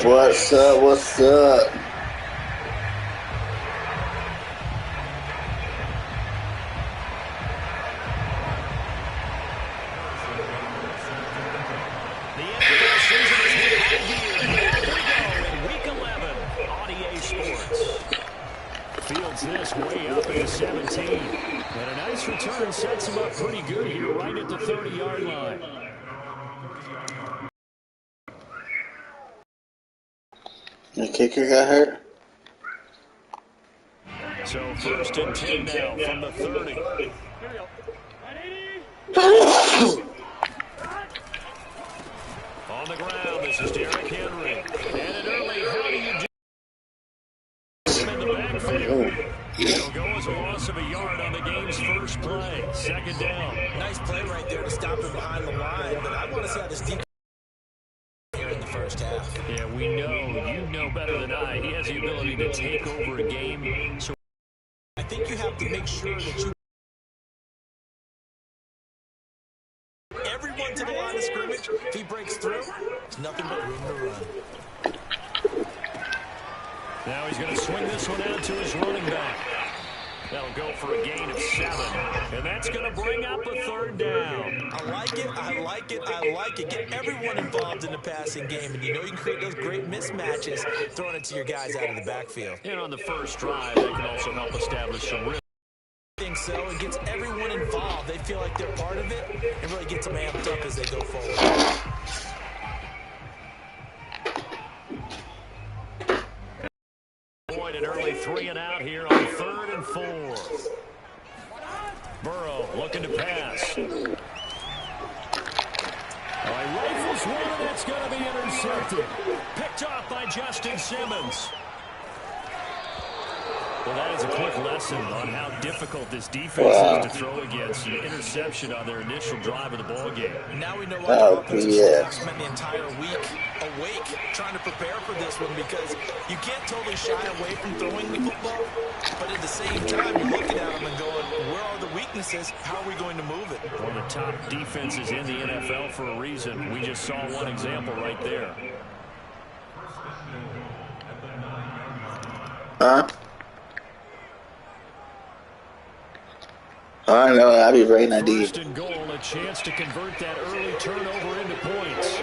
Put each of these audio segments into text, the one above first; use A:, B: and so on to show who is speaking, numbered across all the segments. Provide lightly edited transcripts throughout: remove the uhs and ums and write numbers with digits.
A: What's up? What's up?
B: The NFL season is hit high gear. Off we go in Week 11 on EA Sports. Fields this way up at the 17. And a nice return sets him up pretty good here right at the 30-yard line.
A: The kicker got hurt.
B: So 1st and 10 now from the 30. On the ground, this is Derrick Henry. And it early, how do you do him in the backfield? It'll go as a loss of a yard on the game's first play. 2nd down.
C: Nice play right there to stop him behind the line, but I want to see how this defense here in the first half.
B: Yeah, we know, you know better than I. He has the ability to take over a game. So
C: I think you have to make sure that you everyone to the line of scrimmage. If he breaks through, it's nothing but room to run.
B: Now he's going to swing this one out to his running back. That'll go for a gain of 7. And that's going to bring up a 3rd down.
C: I like it, I like it, I like it. Get everyone involved in the passing game, and you know you can create those great mismatches throwing it to your guys out of the backfield.
B: And on the first drive, that can also help establish some rhythm.
C: I think so. It gets everyone involved. They feel like they're part of it, and really gets them amped up as they go forward.
B: Boyd an early 3 and out here on 3rd and 4. Burrow looking to pass. Rifles one, and that's going to be intercepted. Picked off by Justin Simmons. Well, that is a quick lesson on how difficult this defense is to throw against. An interception on their initial drive of the ball game.
C: Now we know why the offensive staff spent the entire week awake trying to prepare for this one, because you can't totally shy away from throwing the football, but at the same time you're looking at them and going, where are the weaknesses? How are we going to move it?
B: One of the top defenses in the NFL for a reason. We just saw one example right there.
A: I know, I'll be right now, dude.
B: 1st and goal, a chance to convert that early turnover into points.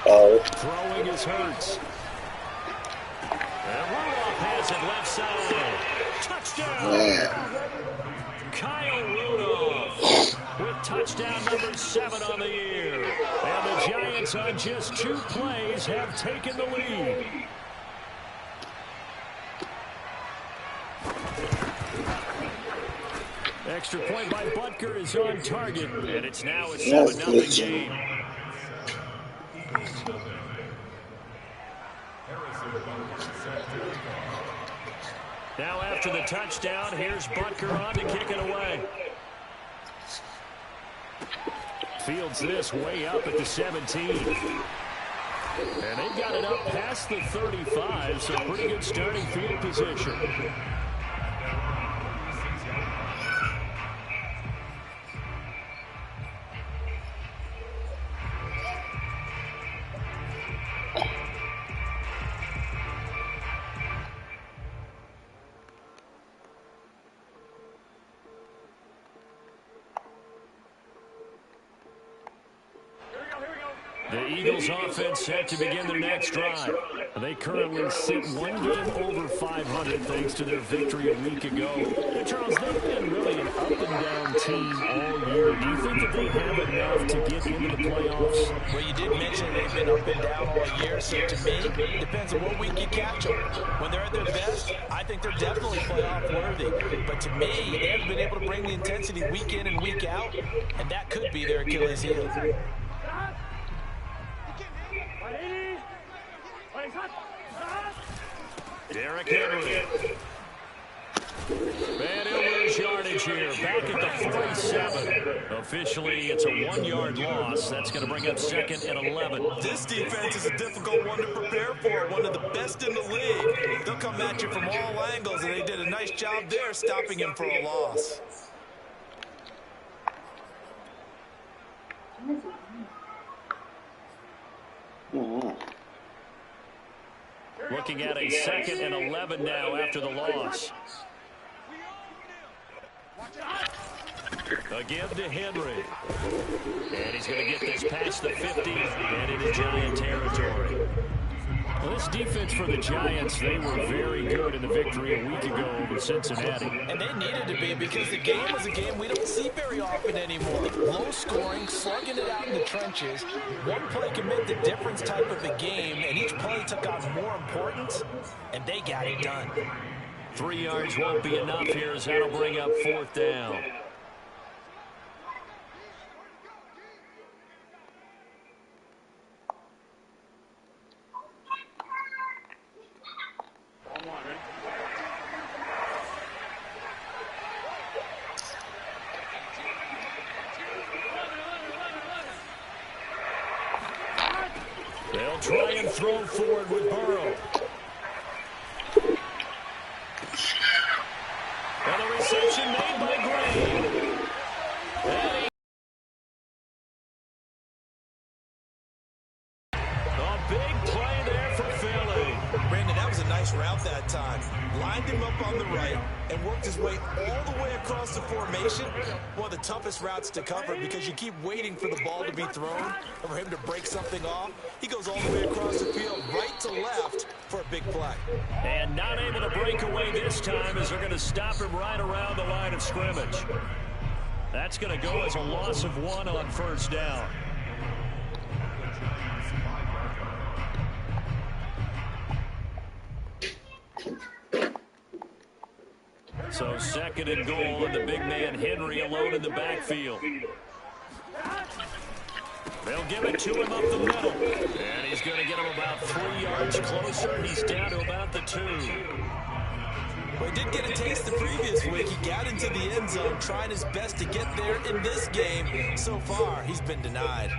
B: Throwing is Hurts. And Rudolph has it left side. Touchdown! Kyle Rudolph with touchdown number 7 on the year. And the Giants on just 2 plays have taken the lead. Extra point by Butker is on target, and it's now a 7-0 game. Now after the touchdown, here's Butker on to kick it away. Fields this way up at the 17. And they got it up past the 35, so pretty good starting field position. The Eagles offense set to begin their next drive. They currently sit 1 game over 500 thanks to their victory a week ago. And Charles, they've been really an up-and-down team all year. Do you think that they have enough to get into the playoffs?
C: Well, you did mention they've been up and down all year, so to me, it depends on what week you catch them. When they're at their best, I think they're definitely playoff worthy. But to me, they haven't been able to bring the intensity week in and week out, and that could be their Achilles heel.
B: Derrick Henry. And he'll lose yardage here. Back at the 47. Officially, it's a 1-yard loss. That's going to bring up 2nd and 11.
C: This defense is a difficult one to prepare for. One of the best in the league. They'll come at you from all angles, and they did a nice job there stopping him for a loss.
B: looking at a 2nd and 11 now after the loss. A give to Henry. And he's going to get this past the 50 and into Giant territory. Well, this defense for the Giants, they were very good in the victory a week ago over Cincinnati.
C: And they needed to be, because the game was a game we don't see very often anymore. Low scoring, slugging it out in the trenches. One play can make the difference type of a game, and each play took on more importance, and they got it done.
B: 3 yards won't be enough here, as that'll bring up 4th down. They'll try and throw forward with Burrow. And the reception made by Gray. A big play there for Philly.
C: Brandon, that was a nice route that time. Lined him up on the right and worked his way all the way across the formation. One of the toughest routes to cover, because you keep waiting for the ball to be thrown or for him to break something off. He goes all the way across the field, right to left, for a big play.
B: And not able to break away this time, as they're going to stop him right around the line of scrimmage. That's going to go as a loss of 1 on 1st down. So 2nd and goal, and the big man Henry alone in the backfield. They'll give it to him up the middle. And he's going to get him about 3 yards closer. He's down to about the 2.
C: Well, he did get a taste the previous week. He got into the end zone, trying his best to get there in this game. So far, he's been denied.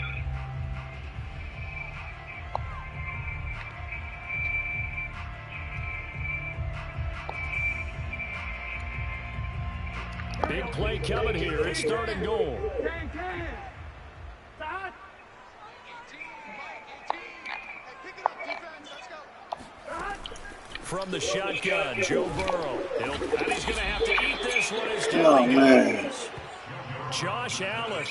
B: Big play coming here. It's 3rd and goal. From the shotgun, Joe Burrow. And he's going to have to eat this one as down he goes. Josh Allen.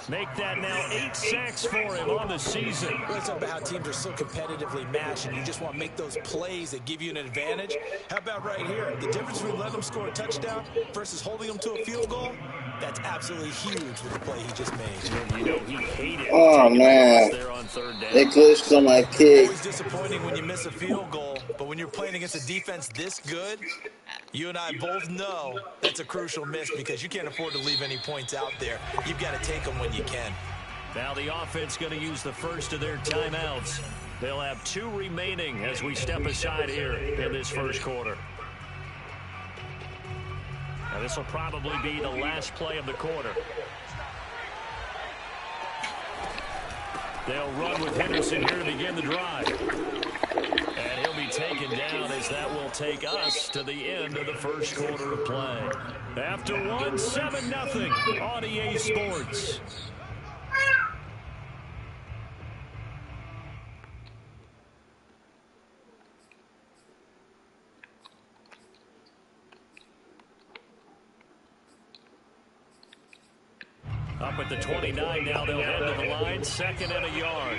B: Make that now 8 sacks for him on the season.
C: Let's talk about how teams are so competitively matched, and you just want to make those plays that give you an advantage. How about right here? The difference between letting them score a touchdown versus holding them to a field goal, that's absolutely huge with the play he just made.
B: You know, he hated
A: man.
B: On 3rd down.
A: They glitched on my kick.
C: Always disappointing when you miss a field goal, but when you're playing against a defense this good, you and I both know that's a crucial miss, because you can't afford to leave any points out there. You've got to take them when you can.
B: Now the offense going to use the first of their timeouts. They'll have 2 remaining as we step aside here in this first quarter. Now this will probably be the last play of the quarter. They'll run with Henderson here to begin the drive. And he'll be taken down, as that will take us to the end of the first quarter of play. After 1, 7-0 on EA Sports. Up at the 29 now, they'll head to the line, 2nd and a yard.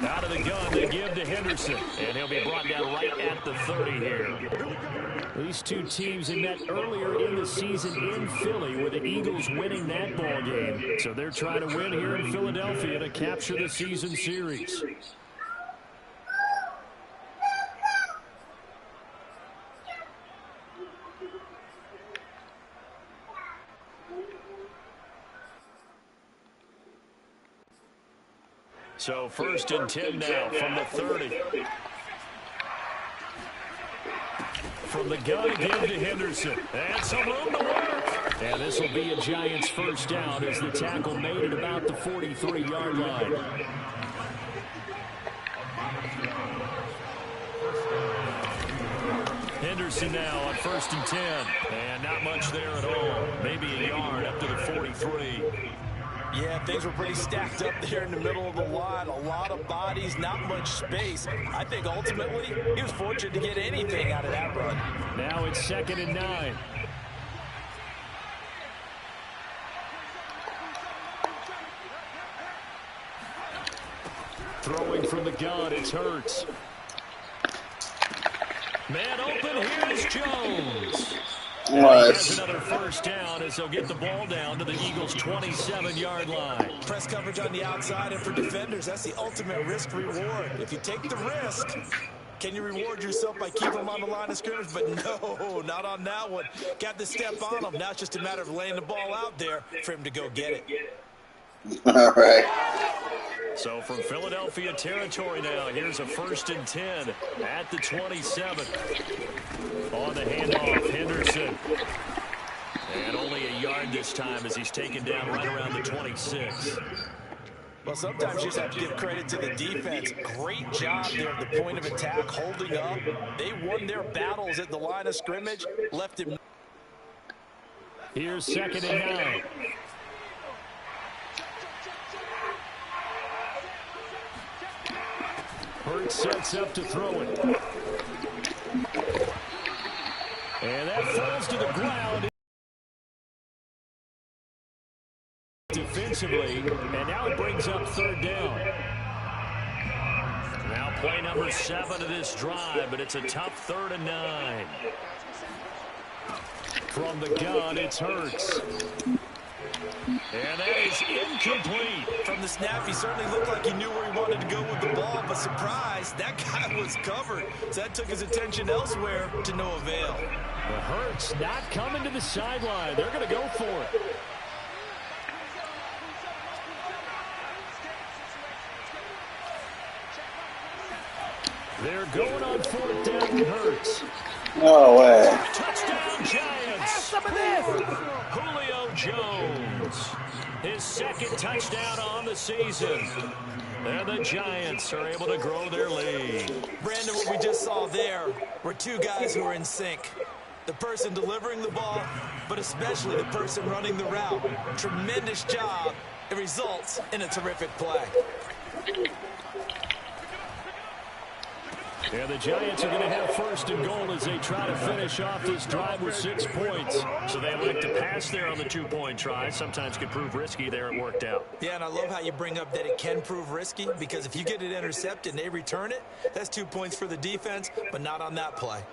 B: Out of the gun, they give to Henderson, and he'll be brought down right at the 30 here. These two teams had met earlier in the season in Philly, with the Eagles winning that ball game. So they're trying to win here in Philadelphia to capture the season series. So 1st and 10 now from the 30. From the gun, give to Henderson. And some room to work. And this will be a Giants 1st down, as the tackle made it about the 43-yard line. Henderson now on 1st and 10. And not much there at all. Maybe a yard up to the 43.
C: Yeah, things were pretty stacked up there in the middle of the line. A lot of bodies, not much space. I think ultimately he was fortunate to get anything out of that run.
B: Now it's 2nd and 9. Throwing from the gun, it's Hurts. Man open, here's Jones. He has another first down as they'll get the ball down to the Eagles' 27-yard line.
C: Press coverage on the outside, and for defenders, that's the ultimate risk-reward. If you take the risk, can you reward yourself by keeping them on the line of scrimmage? But no, not on that one. Got the step on him. Now it's just a matter of laying the ball out there for him to go get it.
A: All right.
B: So from Philadelphia territory now, here's a 1st and 10 at the 27. On the handoff, Henderson. And only a yard this time as he's taken down right around the 26.
C: Well, sometimes you just have to give credit to the defense. Great job there at the point of attack, holding up. They won their battles at the line of scrimmage, left him.
B: Here's 2nd and 9. Hurts sets up to throw it. And that falls to the ground defensively, and now it brings up 3rd down. Now play number 7 of this drive, but it's a tough 3rd and 9. From the gun, it's Hurts. And that is incomplete.
C: From the snap, he certainly looked like he knew where he wanted to go with the ball, but surprise, that guy was covered. So that took his attention elsewhere to no avail.
B: The Hurts not coming to the sideline. They're going to go for it. They're going on 4th down, Hurts.
A: No way.
B: Touchdown, Giants. Some of this. Julio Jones. His 2nd touchdown on the season. And the Giants are able to grow their lead.
C: Brandon, what we just saw there were two guys who are in sync. The person delivering the ball, but especially the person running the route. Tremendous job. It results in a terrific play.
B: And the Giants are going to have 1st and goal as they try to finish off this drive with 6 points. So they like to pass there on the 2-point try. Sometimes can prove risky there. It worked out.
C: Yeah, and I love how you bring up that it can prove risky, because if you get it intercepted and they return it, that's 2 points for the defense, but not on that play.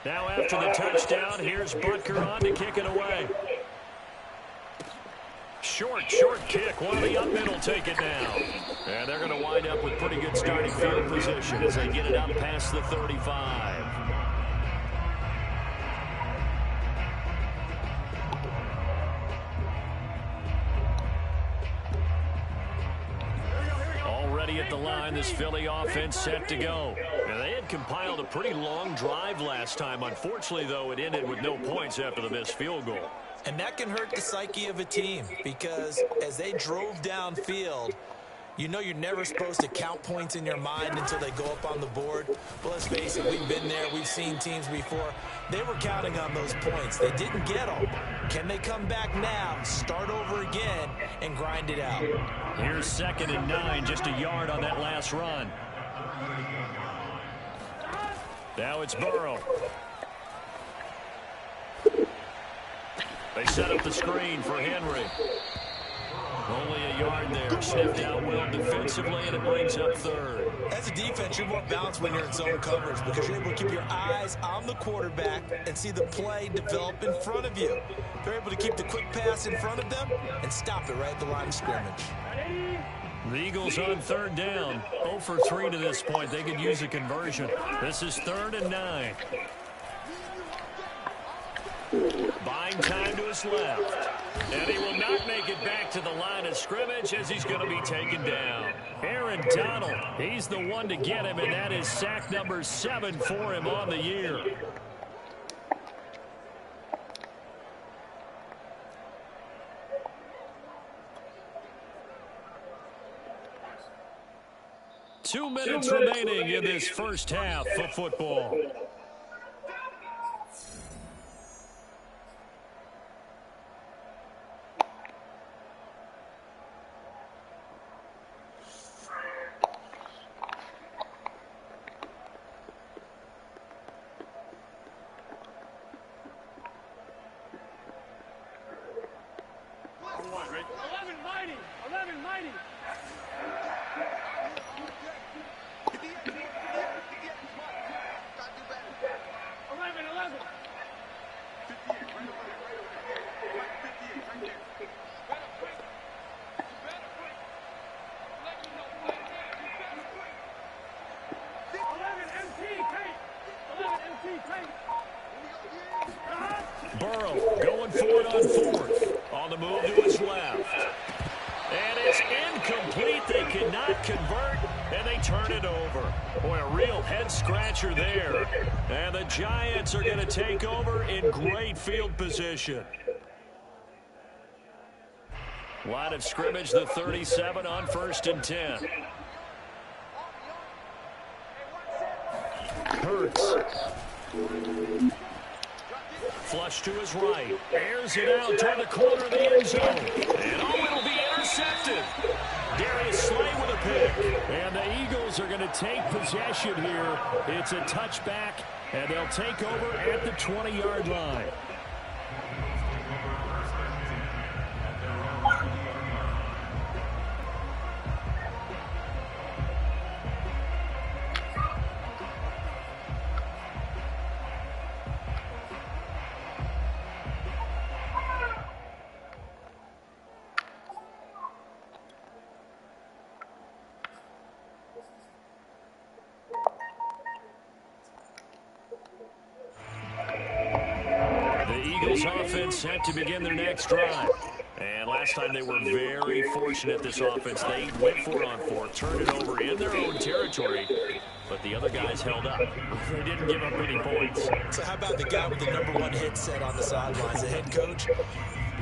B: Now after the touchdown, here's Butker on to kick it away. Short kick. One of the up middle take it down. And they're going to wind up with pretty good starting field position as they get it up past the 35. Already at the line, this Philly offense set to go. Now, they had compiled a pretty long drive last time. Unfortunately, though, it ended with no points after the missed field goal.
C: And that can hurt the psyche of a team, because as they drove downfield, you know you're never supposed to count points in your mind until they go up on the board. Well, let's face it, we've been there. We've seen teams before. They were counting on those points. They didn't get them. Can they come back now, start over again, and grind it out?
B: Here's 2nd and 9, just a yard on that last run. Now it's Burrow. They set up the screen for Henry. Only a yard there. Sniffed out well defensively, and it brings up 3rd.
C: As a defense, you're more balanced when you're in zone coverage, because you're able to keep your eyes on the quarterback and see the play develop in front of you. They're able to keep the quick pass in front of them and stop it right at the line of scrimmage.
B: The Eagles on 3rd down. 0 for 3 to this point. They could use a conversion. This is 3rd and 9. Buying time to his left. And he will not make it back to the line of scrimmage as he's going to be taken down. Aaron Donald, he's the one to get him, and that is sack number 7 for him on the year. 2 minutes remaining in this first half of football. Burrow going for it on fourth. On the move to his left. And it's incomplete. They cannot convert, and they turn it over. Boy, a real head-scratcher there. And the Giants are going to take over in great field position. Line of scrimmage, the 37 on 1st and 10. Hurts. Flush to his right. Airs it out toward the corner of the end zone. And it'll be intercepted. Darius Slay with a pick. And the Eagles are going to take possession here. It's a touchback, and they'll take over at the 20-yard line. Offense set to begin their next drive. And last time they were very fortunate, this offense. They went for it on fourth, turned it over in their own territory, but the other guys held up. They didn't give up any points.
C: So how about the guy with the #1 headset on the sidelines, the head coach?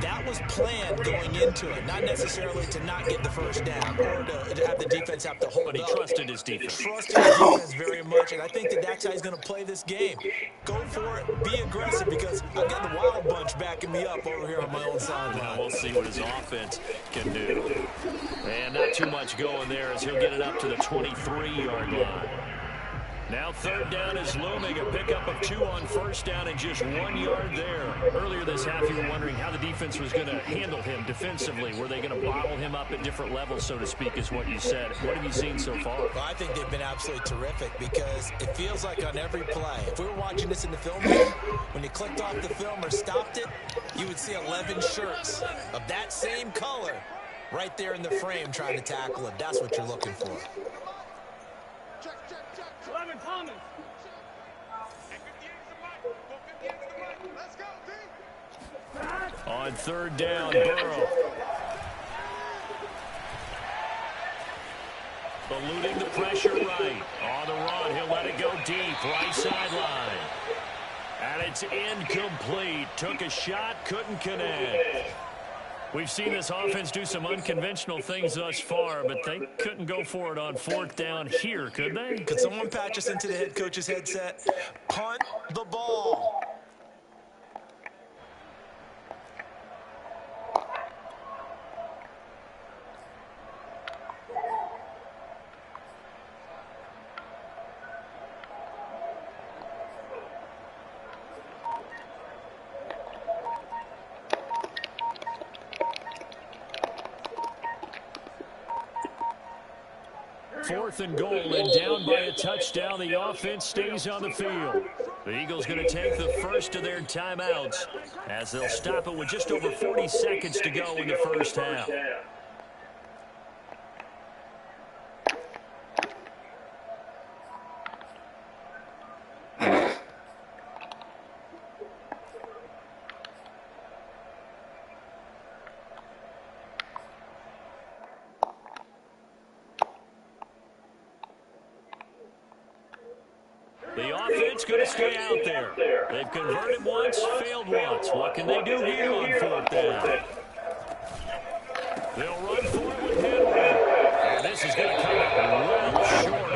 C: That was planned going into it, not necessarily to not get the first down or to have the defense have to hold up.
B: But he trusted his defense.
C: Trusted his defense very much, and I think that's how he's going to play this game. Go for it, be aggressive, because I've got the Wild Bunch backing me up over here on my own sideline.
B: We'll see what his offense can do. And not too much going there as he'll get it up to the 23-yard line. Now 3rd down is looming, a pickup of 2 on 1st down and just 1 yard there. Earlier this half, you were wondering how the defense was going to handle him defensively. Were they going to bottle him up at different levels, so to speak, is what you said. What have you seen so far?
C: Well, I think they've been absolutely terrific, because it feels like on every play, if we were watching this in the film room, when you clicked off the film or stopped it, you would see 11 shirts of that same color right there in the frame trying to tackle him. That's what you're looking for.
B: On 3rd down, Burrow. Eluding the pressure right. On the run, he'll let it go deep. Right sideline. And it's incomplete. Took a shot, couldn't connect. We've seen this offense do some unconventional things thus far, but they couldn't go for it on 4th down here, could they?
C: Could someone patch us into the head coach's headset? Punt the ball.
B: Fourth and goal, and down by a touchdown. The offense stays on the field. The Eagles going to take the first of their timeouts as they'll stop it with just over 40 seconds to go in the first half. The offense going to stay out there. They've converted once, failed once. What can they do here on 4th down? They'll run for it with Henry. And this is going to come up well short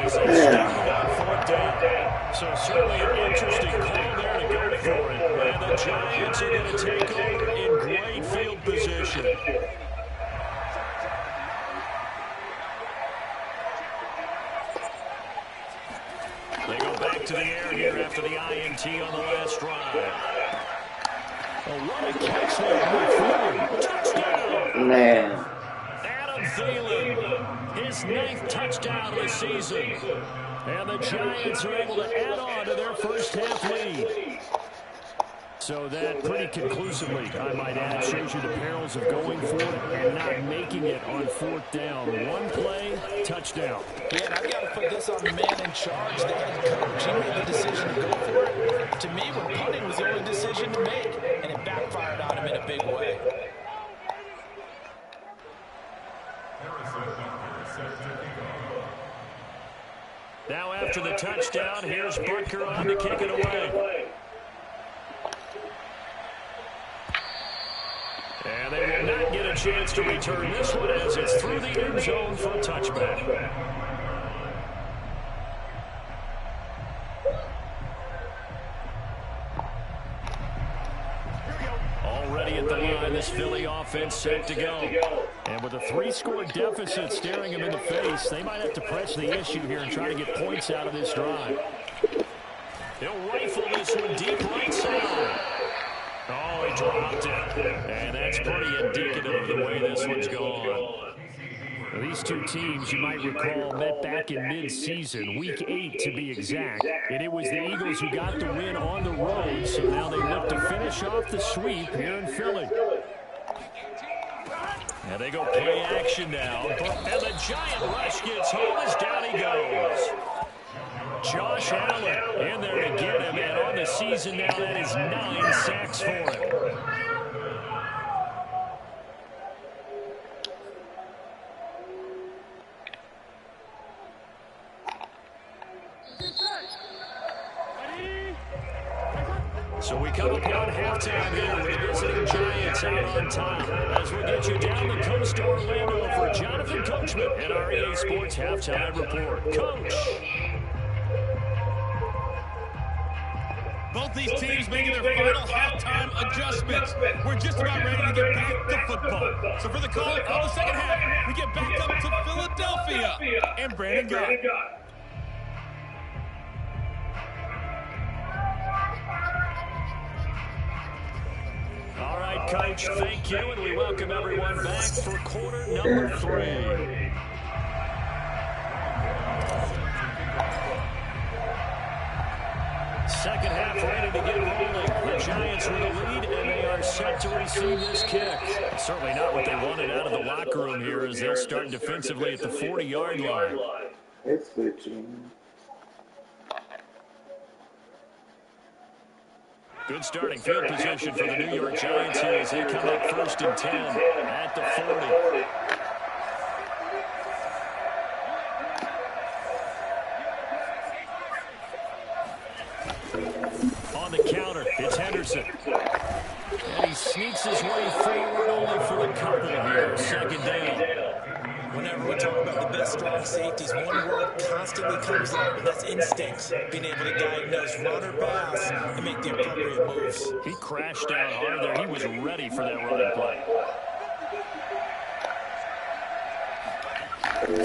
B: So certainly an interesting call there to go for it. And the Giants are going to take over in great field position. They go back to the air here after the INT on the last drive. Oh, what a catch there. Touchdown.
A: Man.
B: Adam Thielen, his 9th touchdown of the season. And the Giants are able to add on to their first half lead. So that pretty conclusively, I might add, shows you the perils of going for it and not making it on 4th down. One play, touchdown.
C: Yeah, and I've got to put this on the man in charge, the head coach. He made the decision to go for it. To me, when punting was the only decision to make, and it backfired on him in a big way.
B: Now after the touchdown, here's Butker on to kick it away. And they will not get a chance to return this one as it's through the end zone for a touchback. Already at the line, this Philly offense set to go. And with a 3-score deficit staring them in the face, they might have to press the issue here and try to get points out of this drive. They'll rifle this one deep right side. Oh, he dropped it. And that's pretty indicative of the way this one's gone. These two teams, you might recall, met back in mid-season, Week 8 to be exact. And it was the Eagles who got the win on the road, so now they look to finish off the sweep here in Philly. And they go play action now. And the giant rush gets home as down he goes. Josh Allen in there to get him, and on the season now, that is 9 sacks for him. So we come up on halftime here with the visiting Giants out on top. As we get you down the coast to Orlando for Jonathan Coachman and our EA Sports Halftime Report. Coach.
D: Both these teams making their final halftime adjustments. We're just about ready to get back to football. So for the call of the second half, we get back up to Philadelphia and Brandon Gott.
B: All right, Coach, thank you, and we welcome everyone back for quarter number 3. Second half ready to get rolling. The Giants with a lead, and they are set to receive this kick. Certainly not what they wanted out of the locker room here as they'll start defensively at the 40-yard line.
A: It's switching.
B: Good starting field position for the New York Giants here as they come up 1st and 10 at the 40. On the counter, it's Henderson. And he sneaks his way forward only for a couple here. 2nd down.
C: Whenever we talk about the best strong safeties, one word constantly comes up, and that's instincts. Being able to diagnose run or pass and make the appropriate moves.
B: He crashed down hard there. He was ready for that running play.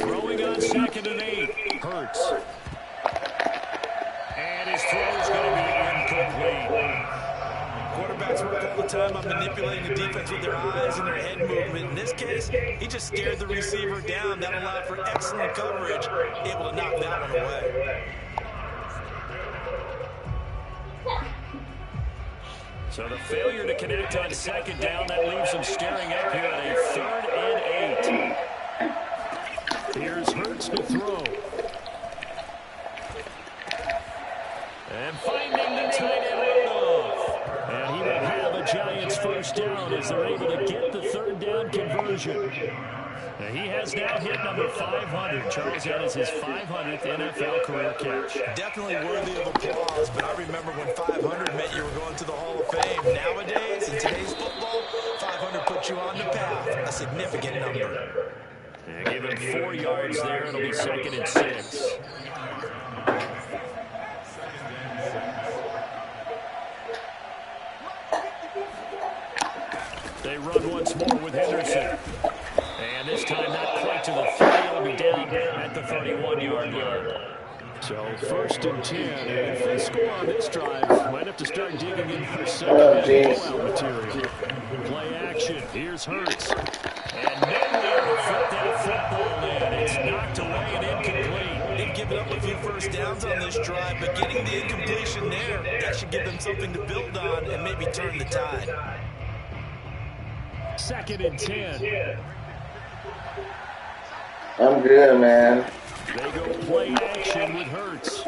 B: Throwing on 2nd and 8. Hurts. And his throw is going to be incomplete.
C: Quarterbacks work all the time on manipulating the defense with their eyes and their head movement. In this case, he just stared the receiver down. That allowed for excellent coverage, able to knock that one away.
B: So the failure to connect on 2nd down, that leaves him staring up here at a 3rd and 8. Here's Hurts to throw. And finding the tight end runoff. And he will have a Giants 1st down as they're able to get the 3rd down conversion. And he has now hit number 500. Charles, that is his 500th NFL career catch.
C: Definitely worthy of applause, but I remember when 500 meant you were going to the Hall of Fame. Nowadays, in today's football, 500 puts you on the path, a significant number.
B: And give him 4 yards there. It'll be 2nd and 6. at the 31-yard line. So 1st and 10. If they score on this drive, might have to start digging in for second blowout material. Play action. Here's Hurts. And nowhere to fit that football in. It's knocked away and incomplete.
C: They've given up a few first downs on this drive, but getting the incompletion there, that should give them something to build on and maybe turn the tide.
B: 2nd and 10.
A: I'm good, man.
B: They go play action with Hurts.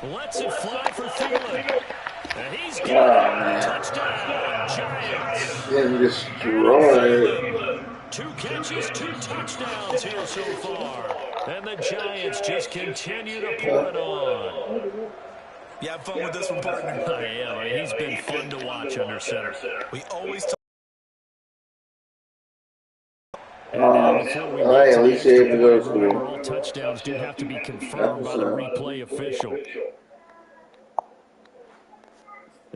B: Lets it fly for Thielen. And he's got touchdown, Giants.
A: Getting destroyed.
B: 2 catches, 2 touchdowns here so far. And the Giants just continue to pour it on.
C: You have fun with this one, partner?
B: I am. He's been fun to watch under center.
C: We always talk.
A: At least you're able to go through.
B: All touchdowns do have to be confirmed by the replay official.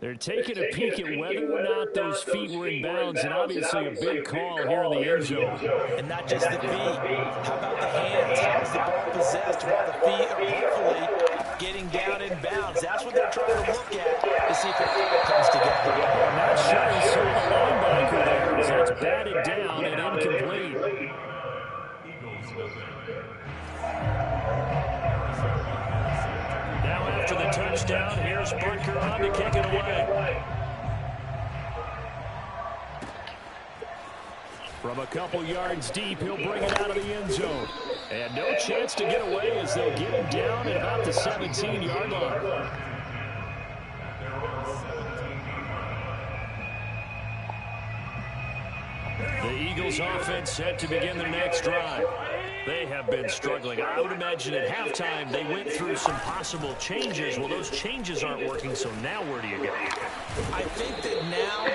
B: They're taking a peek at whether or not those feet were in bounds, and obviously a big call here in the end zone.
C: And not just the feet. How about the hands? How's the ball possessed while the feet are hopefully getting down in bounds? That's what they're trying to look at to see if it comes together.
B: I'm not sure he saw the linebacker there, so it's batted down and incomplete. Now after the touchdown, here's Butker on to kick it away. From a couple yards deep, he'll bring it out of the end zone. And no chance to get away as they'll get him down at about the 17-yard line. The Eagles offense set to begin their next drive. They have been struggling. I would imagine at halftime they went through some possible changes. Well, those changes aren't working, so now where do you go?
C: I think that now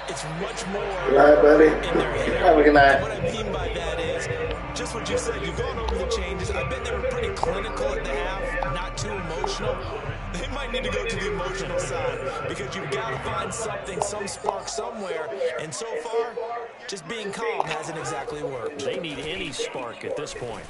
C: it's much more
A: Good night, buddy.
C: in their head.
A: Have a good night.
C: What I mean by that is just what you said. You've gone over the changes. I bet they were pretty clinical at the half, not too emotional. They might need to go to the emotional side because you've got to find something, some spark somewhere. And so far, just being calm hasn't exactly worked.
B: They need any spark at this point.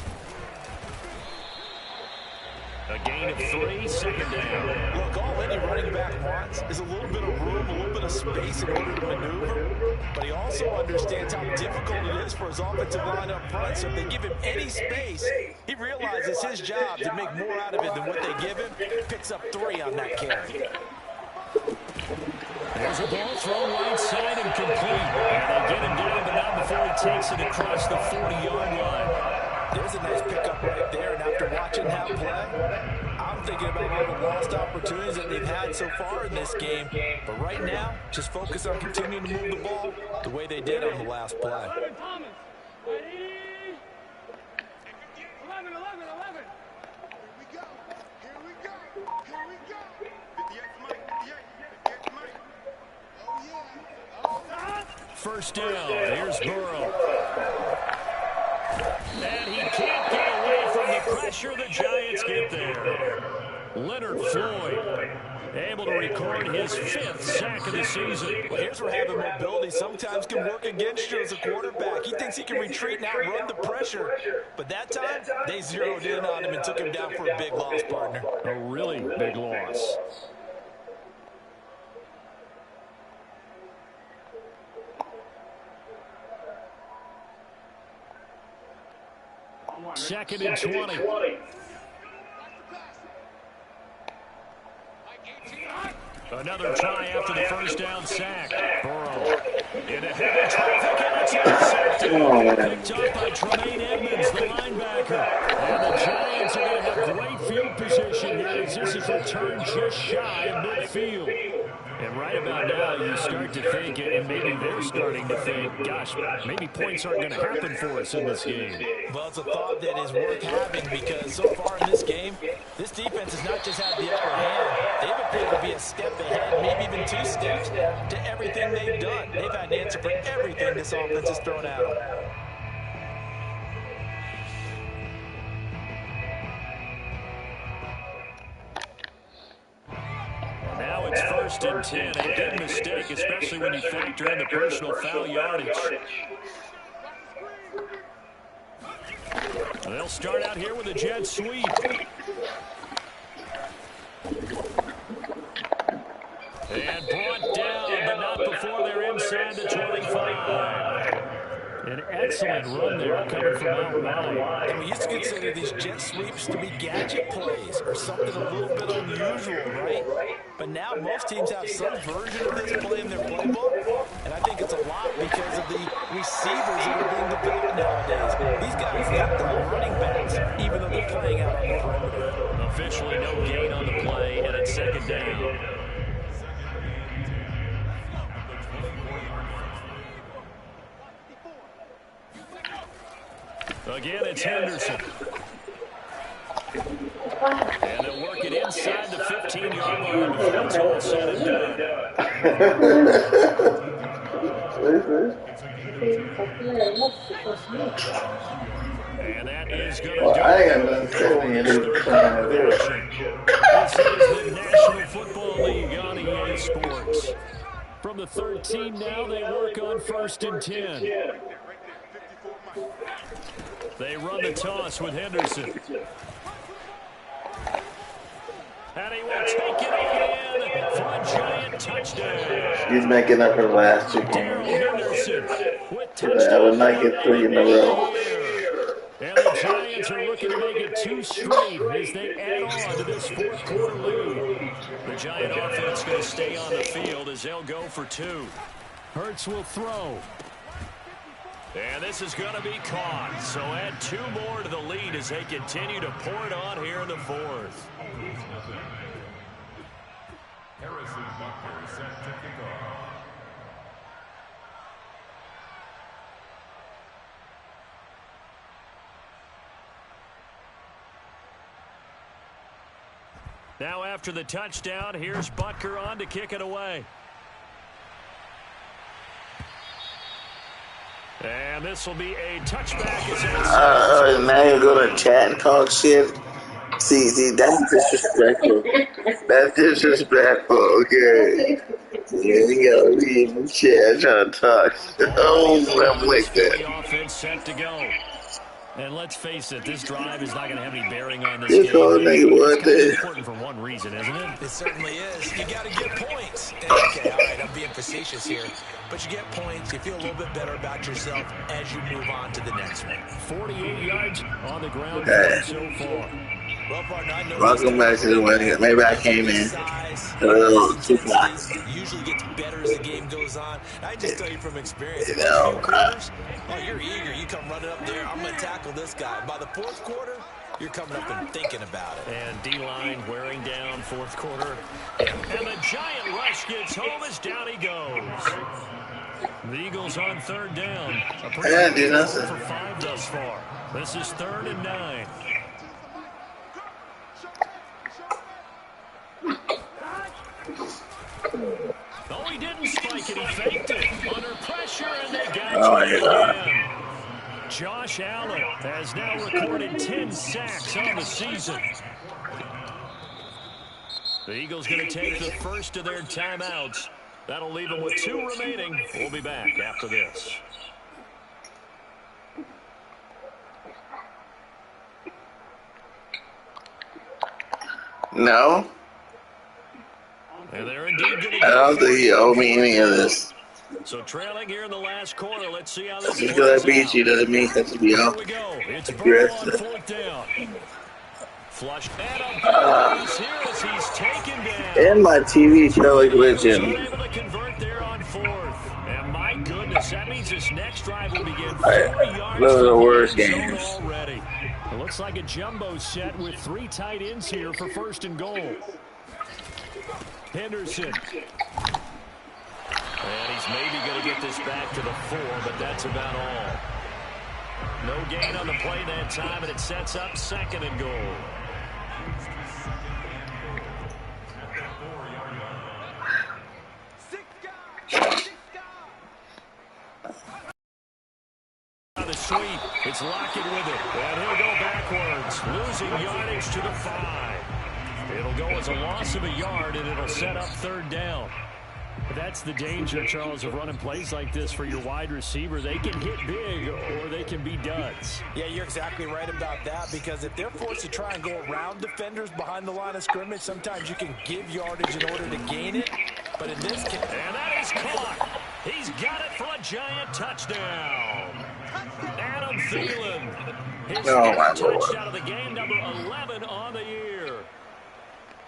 B: A gain of 3, 2nd down.
C: Look, all any running back wants is a little bit of room, a little bit of space in order to maneuver. But he also understands how difficult it is for his offensive line up front. So if they give him any space, he realizes his job to make more out of it than what they give him. Picks up 3 on that carry.
B: There's a ball thrown right side and complete. And they get him down, but not before he takes it across the 40-yard line.
C: There's a nice pickup right there, and after watching that play, I'm thinking about all the lost opportunities that they've had so far in this game. But right now, just focus on continuing to move the ball the way they did on the last play.
B: First down, here's Burrow. And he can't get away from the pressure. The Giants get there. Leonard Floyd able to record his 5th sack of the season.
C: Well, here's where having mobility sometimes can work against you as a quarterback. He thinks he can retreat and outrun the pressure. But that time, they zeroed in on him and took him down for a big loss, partner.
B: A really big loss. Second and 20. Another try after the first down sack. Burrow in a heavy traffic, and it's intercepted. Picked up by Tremaine Edmonds, the linebacker. And the Giants are going to have great field position here as this is returned just shy of midfield. And right about now, you start to think, and maybe they're starting to think, gosh, maybe points aren't going to happen for us in this game.
C: Well, it's a thought that is worth having because so far in this game, this defense has not just had the upper hand. They've appeared to be a step ahead, maybe even 2 steps, to everything they've done. They've had an answer for everything this offense has thrown at them.
B: Now it's 1st and 10. A big mistake, especially when you factor in the personal foul yardage. They'll start out here with a jet sweep. And brought down, but not before they're inside the 25. An excellent run there coming from out wide.
C: And we used to consider these jet sweeps to be gadget plays or something a little bit unusual, right? But now most teams have some version of this play in their playbook, and I think it's a lot because of the receivers that are being developed nowadays. These guys act like running backs, even though they're playing out on the perimeter.
B: Officially no gain on the play, and it's second down. Again, it's Henderson. And they'll work it inside the 15-yard line before it's all said and done. And that is going to do
A: I ain't got nothing to say
B: This is the National Football League on EA Sports. From the 13 now, they work on 1st and 10. They run the toss with Henderson. And he will take it in for a giant touchdown.
A: He's making up for the last 2 games.
B: Henderson with touchdown.
A: I would not get 3 in a row.
B: And the Giants are looking to make it 2 straight as they add on to this 4th quarter lead. The Giant offense going to stay on the field as they'll go for 2. Hurts will throw. And this is going to be caught. So add 2 more to the lead as they continue to pour it on here in the 4th. Now after the touchdown, here's Butker on to kick it away. And this will be a touchback.
A: Now you're going to chat and talk shit. See, that's disrespectful. That's disrespectful, okay? Yeah, you gotta leave and chat trying to talk. Oh, I'm like that.
B: The offense set to go. And let's face it, this drive is not going to have any bearing on this game. It's kind of important for one reason, isn't it?
C: It certainly is. You got to get points. And okay, all right, I'm being facetious here. But you get points, you feel a little bit better about yourself as you move on to the next one.
B: 48 yards on the ground so far.
C: Well, partner, I know
A: welcome back to the wedding. Maybe I came in a little too fast.
C: Usually gets better as the game goes on. I just tell you from experience.
A: You know,
C: you're eager. You come running up there. I'm going to tackle this guy. By the 4th quarter, you're coming up and thinking about it.
B: And D-line wearing down 4th quarter. And the giant rush gets home as down he goes. The Eagles on 3rd down. A pretty good for 5 thus far. This is 3rd and 9. No, he didn't spike it. He faked it. Under pressure, and they got it again. Josh Allen has now recorded 10 sacks on the season. The Eagles going to take the first of their timeouts. That'll leave them with 2 remaining. We'll be back after this.
A: No.
B: And they're indeed going to
A: I don't think he owed me any of this.
B: So trailing here in the last quarter, let's see how this
A: Just because I beat you doesn't mean that to be
B: Here
A: off.
B: we go. It's Burrow on 4th down. Flush and he's here as he's taken down.
A: And my TV show is glitching.
B: Able to convert there on 4th. And my goodness, that means this next drive will begin 40 yards.
A: Those are the worst games.
B: Already. It looks like a jumbo set with 3 tight ends here for 1st and goal. Henderson. And he's maybe going to get this back to the 4, but that's about all. No gain on the play that time, and it sets up 2nd and goal. The sweep, it's Lockett with it, and he'll go backwards, losing yardage to the 5. It'll go as a loss of a yard, and it'll set up 3rd down. That's the danger, Charles, of running plays like this for your wide receiver. They can hit big or they can be duds.
C: Yeah, you're exactly right about that, because if they're forced to try and go around defenders behind the line of scrimmage, sometimes you can give yardage in order to gain it. But in this case...
B: And that is caught. He's got it for a giant touchdown. Adam Thielen. His touchdown of the game, number 11 on the year.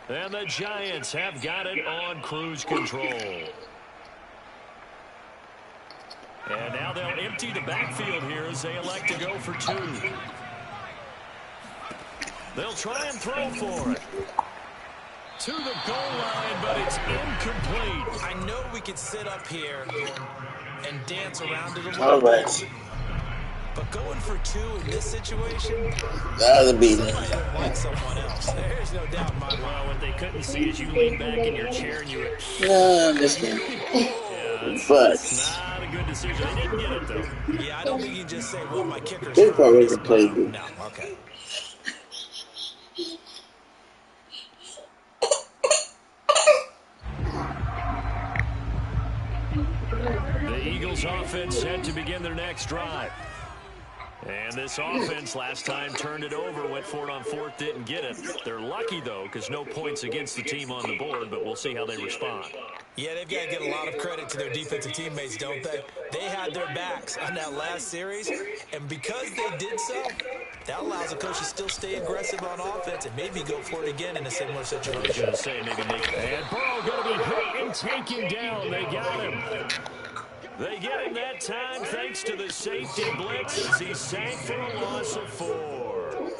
B: And the Giants have got it on cruise control. And now they'll empty the backfield here as they elect to go for 2. They'll try and throw for it. To the goal line, but it's incomplete.
C: I know we could sit up here and dance around it a little bit. But going for 2 in this situation,
A: that'll be
C: like someone else. There's no doubt in my mind.
B: Well, what they couldn't see is you lean back in your chair and you were...
A: No, I understand. But
B: it's not a good decision. They didn't get it, though.
C: Yeah, I don't think you just say, well, my kicker's
A: they probably can play good.
C: No, okay.
B: The Eagles offense set to begin their next drive. And this offense last time turned it over, went for it on 4th, didn't get it. They're lucky, though, because no points against the team on the board, but we'll see how they respond.
C: Yeah, they've got to get a lot of credit to their defensive teammates, don't they? They had their backs on that last series, and because they did so, that allows the coach to still stay aggressive on offense and maybe go for it again in a similar situation.
B: I was going to say, maybe make it. And Burrow going to be hit and taken down. They got him. They get him that time thanks to the safety blitz as he sank for a loss of 4.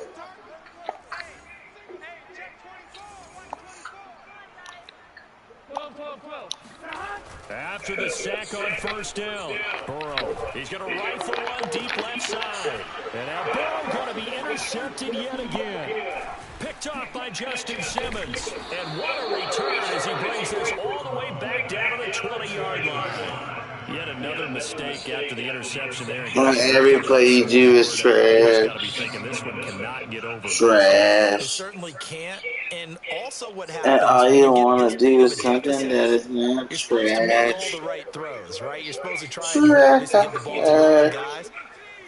B: After the sack on 1st down, Burrow, he's going to rifle one deep left side. And now Burrow going to be intercepted yet again. Picked off by Justin Simmons. And what a return as he brings this all the way back down to the 20-yard line. Yet another mistake after the interception there.
A: Every play you do is trash.
B: Got to be thinking this one cannot get over.
A: Trash.
C: It certainly can't. And also what happens...
A: And all you want to do is something that is not
C: you're supposed to make all
A: trash.
C: the right throws, right? You're supposed to try and get the ball to the guys.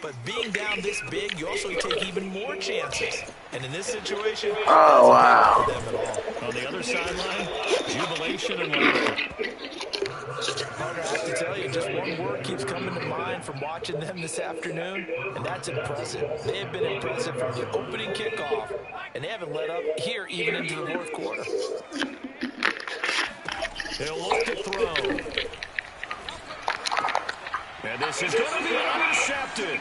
C: But being down this big, you also take even more chances. And in this situation,
A: Oh, wow.
C: them at all.
B: On the other sideline, jubilation and laughter.
C: Carter, I have to tell you, just one word keeps coming to mind from watching them this afternoon, and that's impressive. They have been impressive from the opening kickoff, and they haven't let up here even into the 4th quarter.
B: He'll look to throw. And this is going to be intercepted.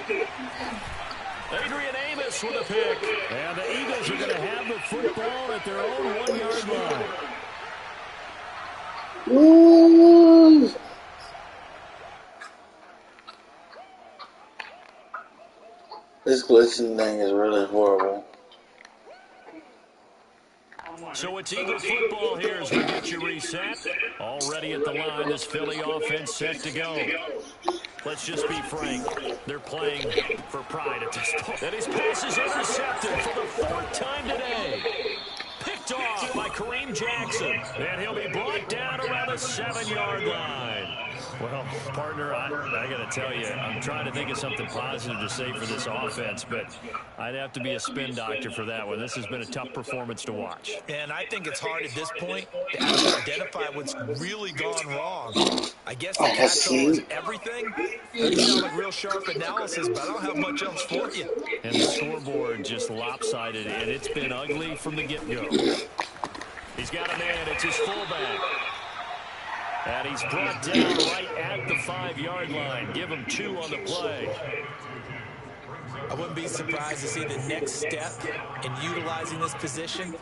B: Adrian Amos with a pick. And the Eagles are going to have the football at their own 1-yard line.
A: Ooh. This glitching thing is really horrible.
B: So it's Eagle football here as we get you reset. Already at the line, this Philly offense set to go. Let's just be frank. They're playing for pride at this point. And his pass is intercepted for the 4th time today. Picked off by Kareem Jackson. And he'll be brought down around the 7-yard line. Well, partner, I got to tell you, I'm trying to think of something positive to say for this offense, but I'd have to be a spin doctor for that one. This has been a tough performance to watch.
C: And I think it's hard at this point to actually identify what's really gone wrong. I guess the catch-all is everything. That sounds like real sharp analysis, but I don't have much else for you.
B: And the scoreboard just lopsided, and it's been ugly from the get-go. He's got a man. It's his fullback. And he's brought down right at the 5-yard line. Give him 2 on the play.
C: I wouldn't be surprised to see the next step in utilizing this position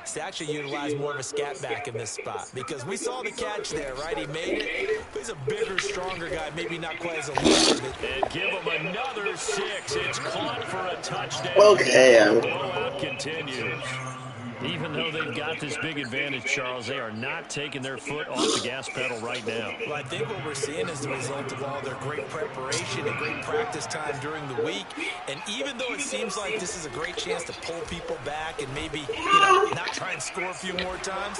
C: is to actually utilize more of a scat back in this spot. Because we saw the catch there, right? He made it. But he's a bigger, stronger guy, maybe not quite as elusive.
B: And give him another 6. It's caught for a touchdown.
A: Okay.
B: The blowout continues. Even though they've got this big advantage, Charles, they are not taking their foot off the gas pedal right now.
C: Well, I think what we're seeing is the result of all their great preparation and great practice time during the week. And even though it seems like this is a great chance to pull people back and maybe, not try and score a few more times,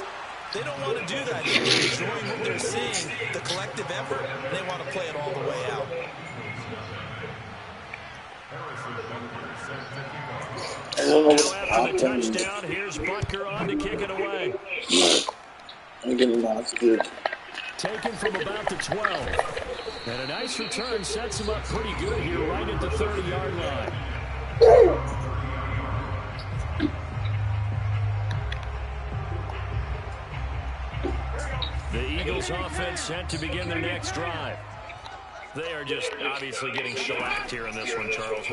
C: They don't want to do that. They're enjoying what they're seeing, the collective effort, and they want to play it all the way out.
B: Now after the touchdown, here's Butker on to kick it away.
A: I'm getting lost, dude.
B: Taken from about the 12. And a nice return sets him up pretty good here right at the 30-yard line. The Eagles offense set to begin their next drive. They are just obviously getting shellacked here in this one, Charles.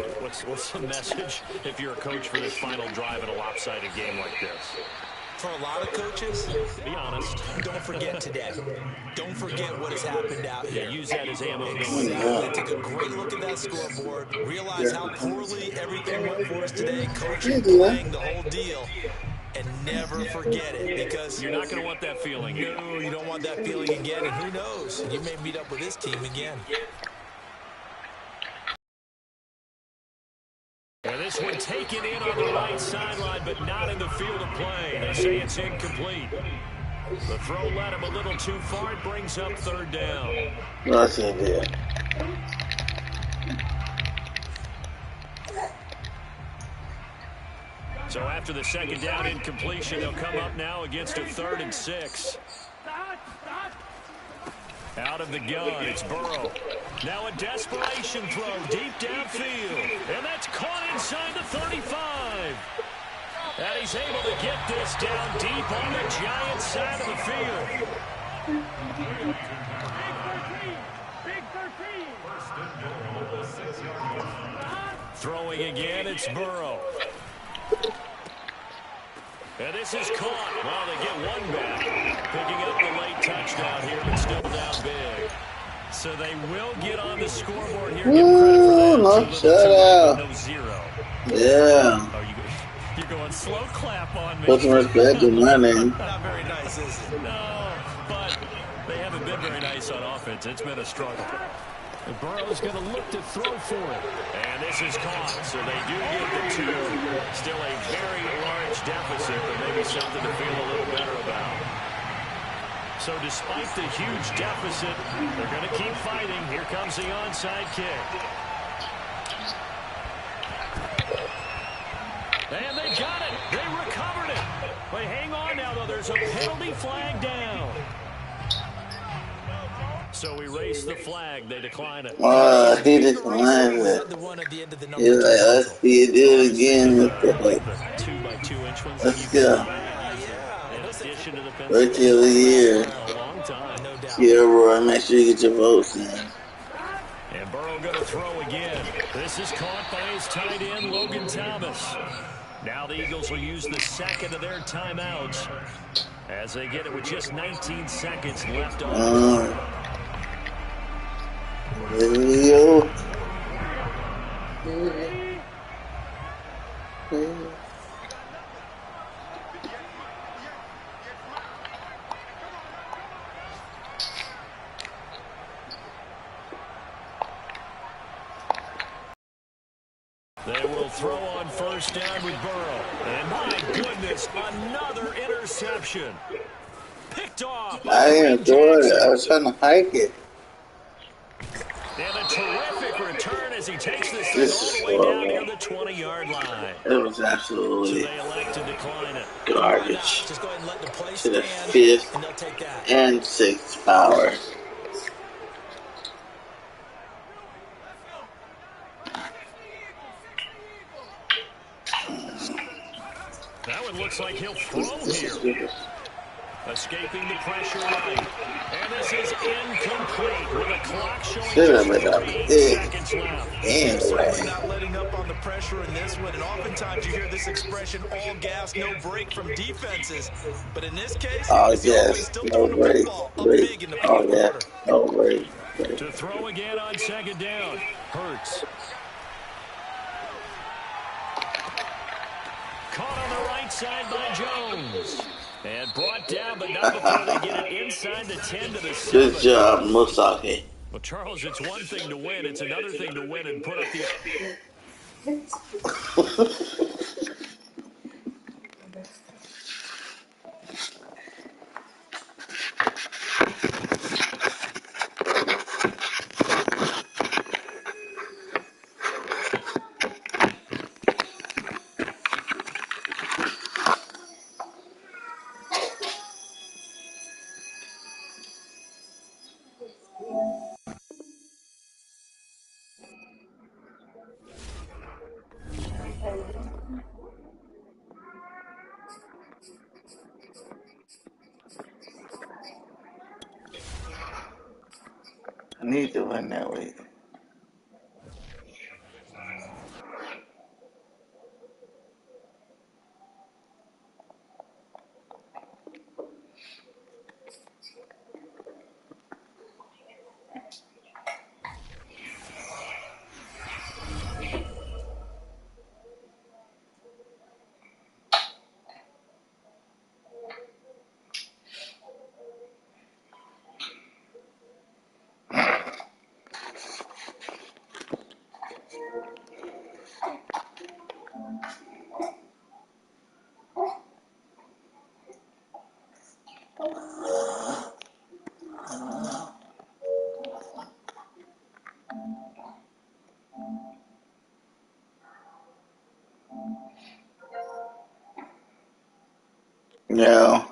B: What's the message if you're a coach for this final drive in a lopsided game like this?
C: For a lot of coaches,
B: be honest,
C: don't forget today. Don't forget what has happened out here.
B: Use that as ammo.
C: Exactly. Take a great look at that scoreboard. Realize how poorly everything went for us today. Coaching, playing the whole deal. And never forget it, because
B: you're not going to want that feeling.
C: No, you don't want that feeling again. And who knows? You may meet up with this team again.
B: And this one taken in on the right sideline, but not in the field of play. They say it's incomplete. The throw led him a little too far. It brings up third down.
A: That's it, yeah.
B: So after the second down incompletion, they'll come up now against a 3rd and 6. Out of the gun, it's Burrow. Now a desperation throw deep downfield. And that's caught inside the 35. And he's able to get this down deep on the Giants side of the field. Throwing again, it's Burrow. And this is caught. Well, they get one back. Picking up the late touchdown here, but still down big. So they will get on the scoreboard here. Give credit for that.
A: Shutout.
B: No zero.
A: Yeah.
B: Oh, you're going slow clap on me.
A: Put some respect in my name.
C: Not very nice, is it?
B: No, but they haven't been very nice on offense. It's been a struggle. And Burrow's going to look to throw for it. And this is caught, so they do get the 2. Still a very large deficit, but maybe something to feel a little better about. So despite the huge deficit, they're going to keep fighting. Here comes the onside kick. And they got it. They recovered it. But hang on now, though. There's a penalty flag down. So we raise the flag. They decline it.
A: He declined it. He's like, let's see you do it again.
B: 2x2 inch ones.
A: Let's go.
B: In addition to the
A: Rookie of the year. Yeah, Roy, make sure you get your votes in.
B: And Burrow going to throw again. This is caught by his tight end, Logan Thomas. Now the Eagles will use the second of their timeouts as they get it with just 19 seconds left on.
A: Here we go.
B: They will throw on first down with Burrow. And my goodness, another interception. Picked off.
A: I didn't throw it. I was trying to hike it.
B: And a terrific return as he takes this thing all the way down near the 20-yard line.
A: It was absolutely
B: so they elect to decline it.
A: Garbage.
C: Just go ahead and let the play
A: To the
C: stand,
A: 5th
C: and they'll take that.
A: and 6th power.
B: That one looks like he'll throw here. Escaping the pressure right. And this is incomplete with a clock showing just 3 seconds left.
C: Certainly not letting up on the pressure in this one. And oftentimes you hear this expression, all gas, no break from defenses. But in this case,
A: yes, no break. No break.
B: To throw again on second down. Hurts. Caught on the right side by Jones. And brought down, but not before they get it inside the 10 to the 7.
A: Good job, Musaki.
B: Well, Charles, it's one thing to win. It's another thing to win and put up the...
A: need to win that week. No.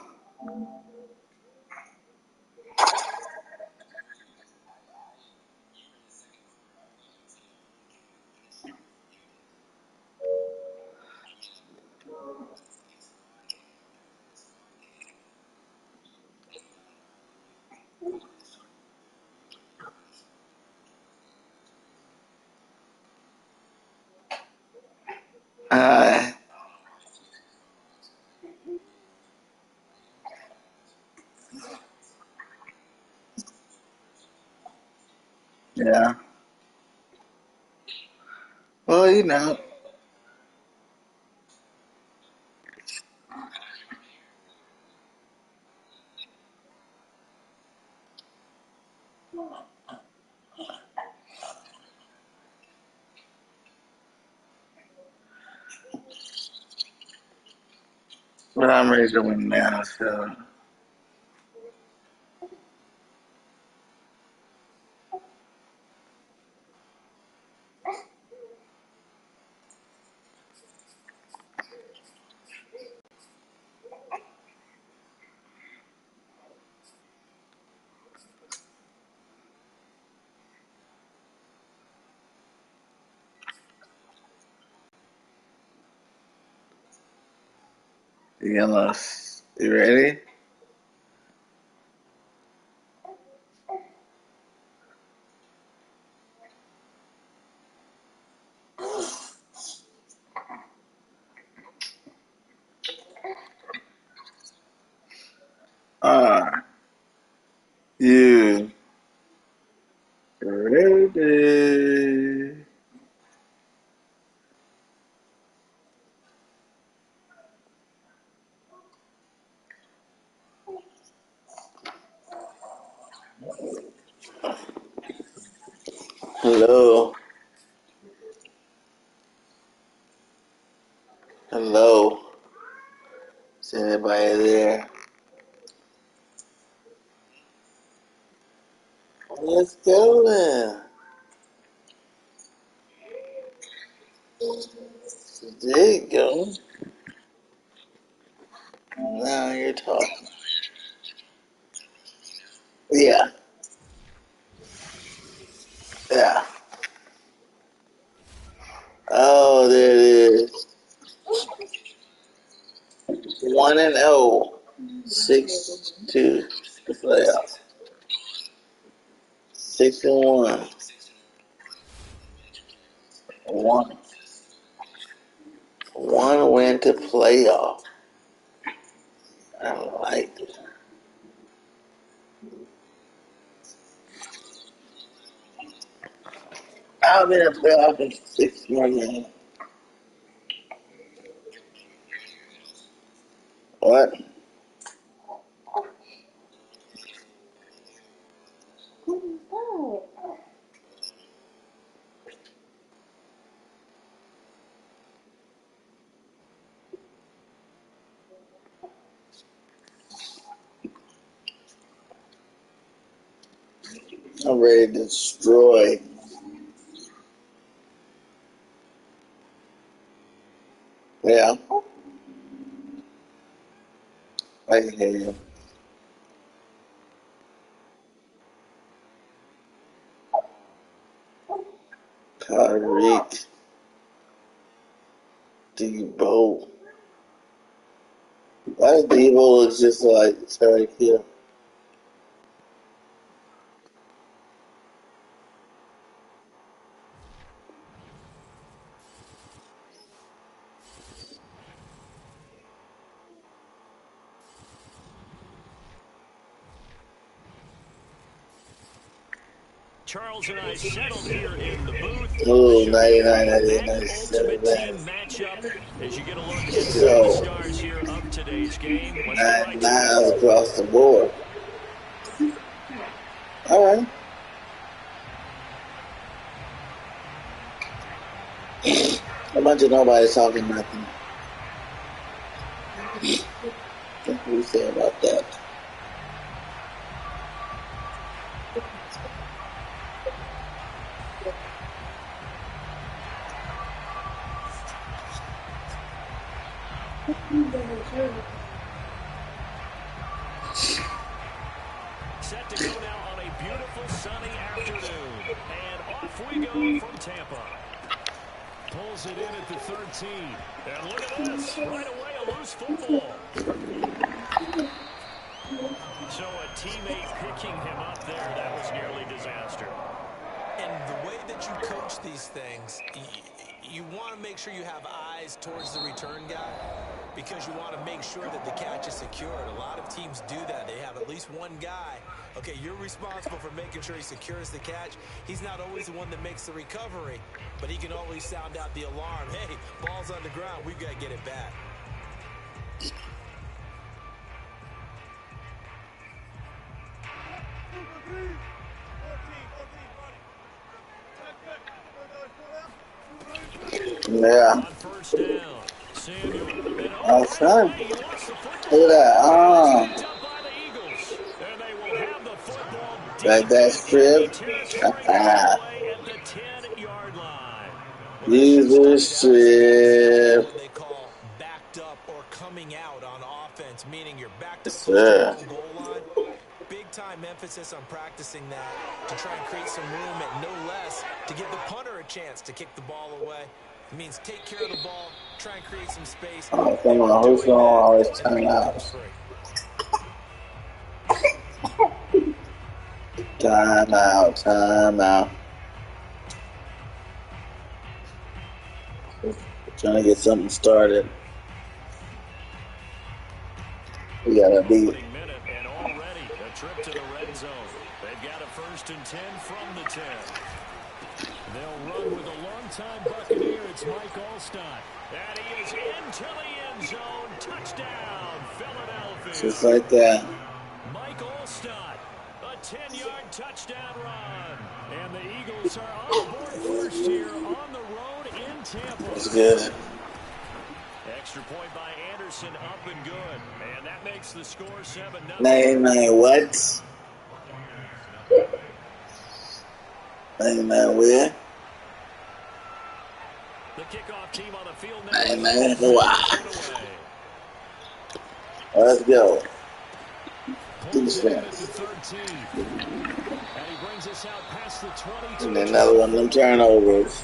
A: Uh, yeah. Well, you know. But I'm ready to win now, so. Yellows. You ready? Are you ready? Hello. Hello. Is anybody there? Let's go then. There you go. Now you're talking. Yeah. Yeah. Oh, there it is. 1-0. 6-2 playoff. 6-1. One one win to playoff. I like it. I've been in playoff in 6 more games. What? I'm ready to destroy. Yeah, I can hear you. Tyreek, Debo. Why does Debo look just like Tyreek Hill?
B: Charles and I settled here in the booth.
A: Oh,
B: Should
A: 99,
B: be
A: 98,
B: Madden
A: 97,
B: Ultimate Team
A: 99.
B: matchup as you get a look at
A: Let's
B: some of the
A: go.
B: stars here of today's game. Let's get right
A: 9
B: to it.
A: miles across the board. All right. A bunch of nobody's talking nothing. What do you say about that?
B: Set to go now on a beautiful sunny afternoon. And off we go from Tampa. Pulls it in at the 13. And look at this. Right away, a loose football. So a teammate picking him up there, that was nearly disaster.
C: And the way that you coach these things, you want to make sure you have eyes towards the return guy because you want to make sure that the catch is secured. A lot of teams do that. They have at least one guy. Okay, you're responsible for making sure he secures the catch. He's not always the one that makes the recovery, but he can always sound out the alarm. Hey, ball's on the ground. We've got to get it back.
A: Yeah.
B: On first down, Samuel.
A: That's fine. Look at that. Like that strip. Jesus strip.
C: They call backed up or coming out on offense, meaning you're backed up
A: Yes,
C: close to
A: sir.
C: your own goal line. Big time emphasis on practicing that to try and create some room at no less to give the punter a chance to kick the ball away. It means take care of the ball, try and create some space.
A: Oh, come on. Who's going to always turn out? Time out. Time out. Trying to get something started. We gotta beat.
B: And already a trip to the red zone. They've got a 1st and 10 from the 10. They'll run with a longtime Buccaneer. It's Mike Allstott. And he is into the end zone. Touchdown, Philadelphia.
A: Just like that.
B: Mike Allstott, a 10-yard touchdown run. And the Eagles are on board first here on the road in Tampa.
A: It's good.
B: Extra point by Anderson, up and good. And that makes the score 7-0.
A: 99 what? 99 where?
B: The kickoff team on the field now.
A: 99 why? Let's go. Defense. And another one of them turnovers.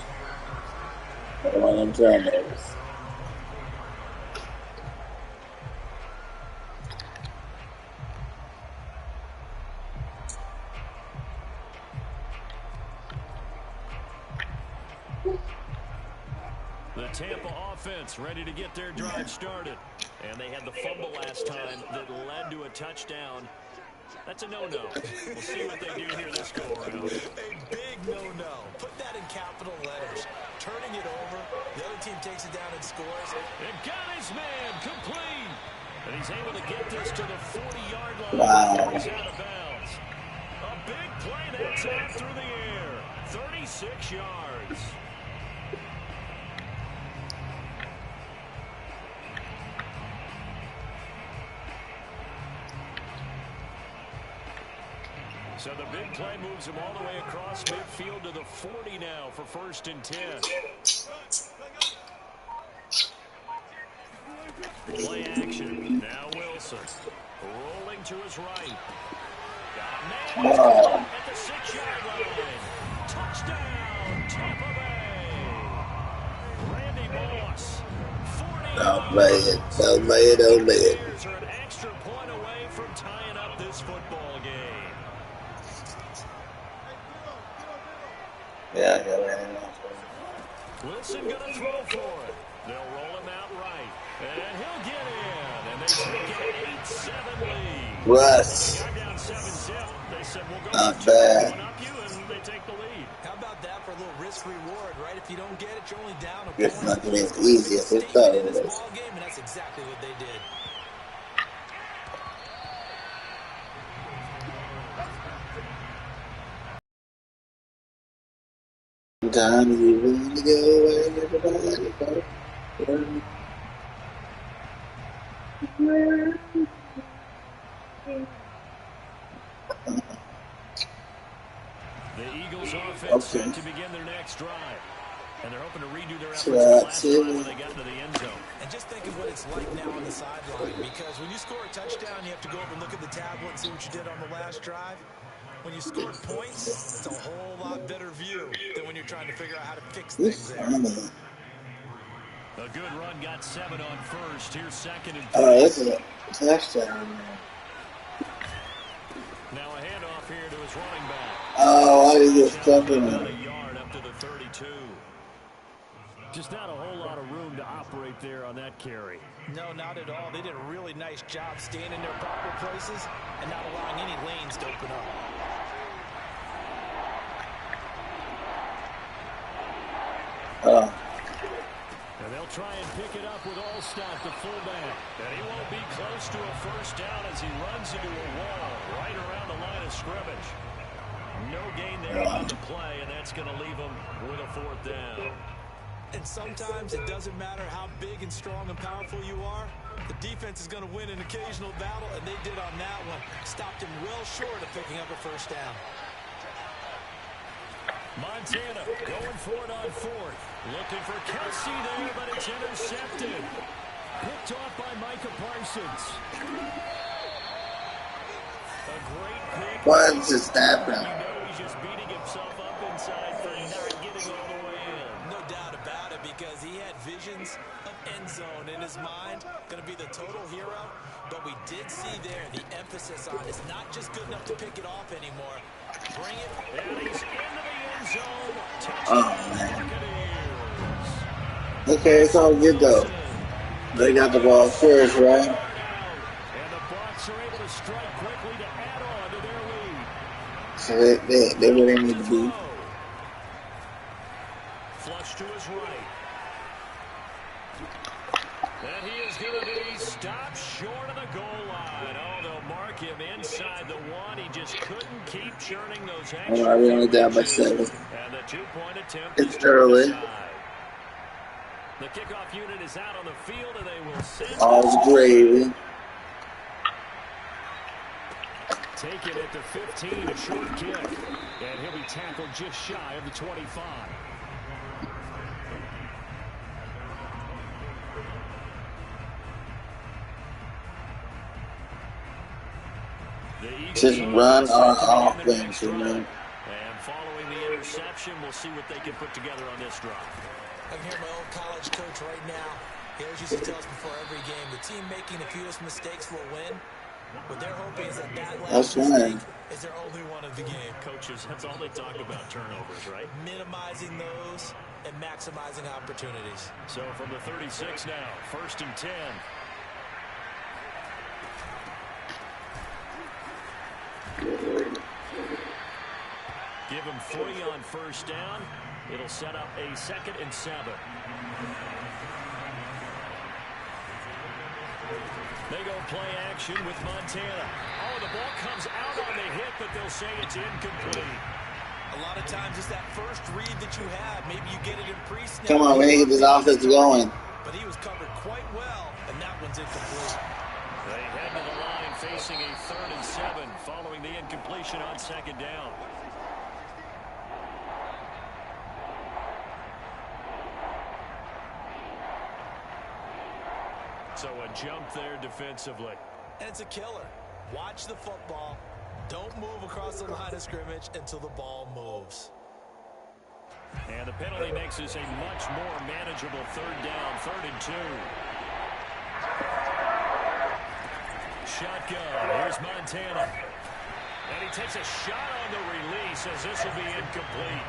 A: Another one of them turnovers.
B: The Tampa offense ready to get their drive started. And they had the fumble last time that led to a touchdown. That's a no-no. We'll see what they do here this go-around.
C: A big no-no. Put that in capital letters. Turning it over, the other team takes it down and scores.
B: And got his man complete. And he's able to get this to the 40-yard line.
A: Wow.
B: He's out of bounds. A big play that time through the air. 36 yards. So the big play moves him all the way across midfield to the 40 now for 1st and 10. Play action. Now Wilson. Rolling to his right. Got a man at the 6-yard line. Touchdown, Tampa Bay. Randy Moss. 40
A: Don't play it. Don't play it. Don't play it.
B: are an extra point away from tying up this football game.
A: Yeah, Randy Moss.
B: Wilson going to throw for it. They'll roll him out right. And he'll get in. And take an 8-7 lead.
A: Russ.
B: They're down 7-0. They said, we'll go
A: Not
B: for 2
A: bad.
B: one up you, and they take the lead.
C: How about that for a little risk reward, right? If you don't get it, you're only down a
A: It's
C: point.
A: not gonna be as easy as it thought it
C: In this
A: was.
C: ball game, and that's exactly what they did.
A: Sometimes you really go where everybody goes.
B: The Eagles offense set to begin their next drive. And they're hoping to redo their efforts from last drive when they got into the end zone.
C: And just think of what it's like now on the sideline, because when you score a touchdown, you have to go over and look at the tablet and see what you did on the last drive. When you score points, it's a whole lot better view than when you're trying to figure out how to fix things there.
B: A good run got 7 on first. Here's 2nd and 3.
A: Oh, that's a touchdown.
B: Now a handoff here to his running back.
A: Oh, why did he get stuck in
B: About
A: there?
B: a yard up to the 32. Just not a whole lot of room to operate there on that carry.
C: No, not at all. They did a really nice job staying in their proper places and not allowing any lanes to open up.
A: Oh.
B: And they'll try and pick it up with Allstott, the fullback. And he won't be close to a first down as he runs into a wall right around the line of scrimmage. No gain there on the play, and that's going to leave him with a 4th down.
C: And sometimes it doesn't matter how big and strong and powerful you are. The defense is going to win an occasional battle, and they did on that one. Stopped him well short of picking up a first down.
B: Montana going for it on 4th. Looking for Kelsey there, but it's intercepted. Picked off by Micah Parsons. A great pick.
A: Why is this happening?
B: You know he's just beating himself up inside for not getting all the way in.
C: No doubt about it, because he had visions of end zone in his mind. Going to be the total hero. But we did see there the emphasis on it's not just good enough to pick it off anymore. Bring it.
B: And he's into the end zone.
A: Oh, man. Okay, it's all good, though. They got the ball first, right?
B: And the Bucs are able to strike quickly to add on to their lead.
A: So they where they need to be.
B: Flush to his right. And he is going to be stopped short of the goal line. Oh, they'll mark him inside the 1. He just couldn't keep churning those extra.
A: Oh, I really only down by 7.
B: And the 2-point attempt
A: It's
B: is
A: early.
B: The kickoff unit is out on the field, and they will send
A: All's gravy.
B: Take it at the 15, a short kick. And he'll be tackled just shy of the 25.
A: Just run our offense, you know.
B: And following the interception, we'll see what they can put together on this drive.
C: I can hear my old college coach right now. He always used to tell us before every game, the team making the fewest mistakes will win. What they're hoping is that last mistake is their only one of the game.
B: Coaches, that's all they talk about, turnovers, right?
C: Minimizing those and maximizing opportunities.
B: So from the 36 now, 1st and 10. Give him 3 on first down. It'll set up a 2nd and 7. They go play action with Montana. Oh, the ball comes out on the hit, but they'll say it's incomplete.
C: A lot of times it's that first read that you have. Maybe you get it in pre-snap.
A: Come on, we need to get this offense going.
C: But he was covered quite well, and that one's incomplete.
B: They head to the line facing a 3rd and 7 following the incompletion on 2nd down. So a jump there defensively.
C: And it's a killer. Watch the football. Don't move across the line of scrimmage until the ball moves.
B: And the penalty makes this a much more manageable 3rd down, 3rd and 2. Shotgun. Here's Montana. And he takes a shot on the release as this will be incomplete.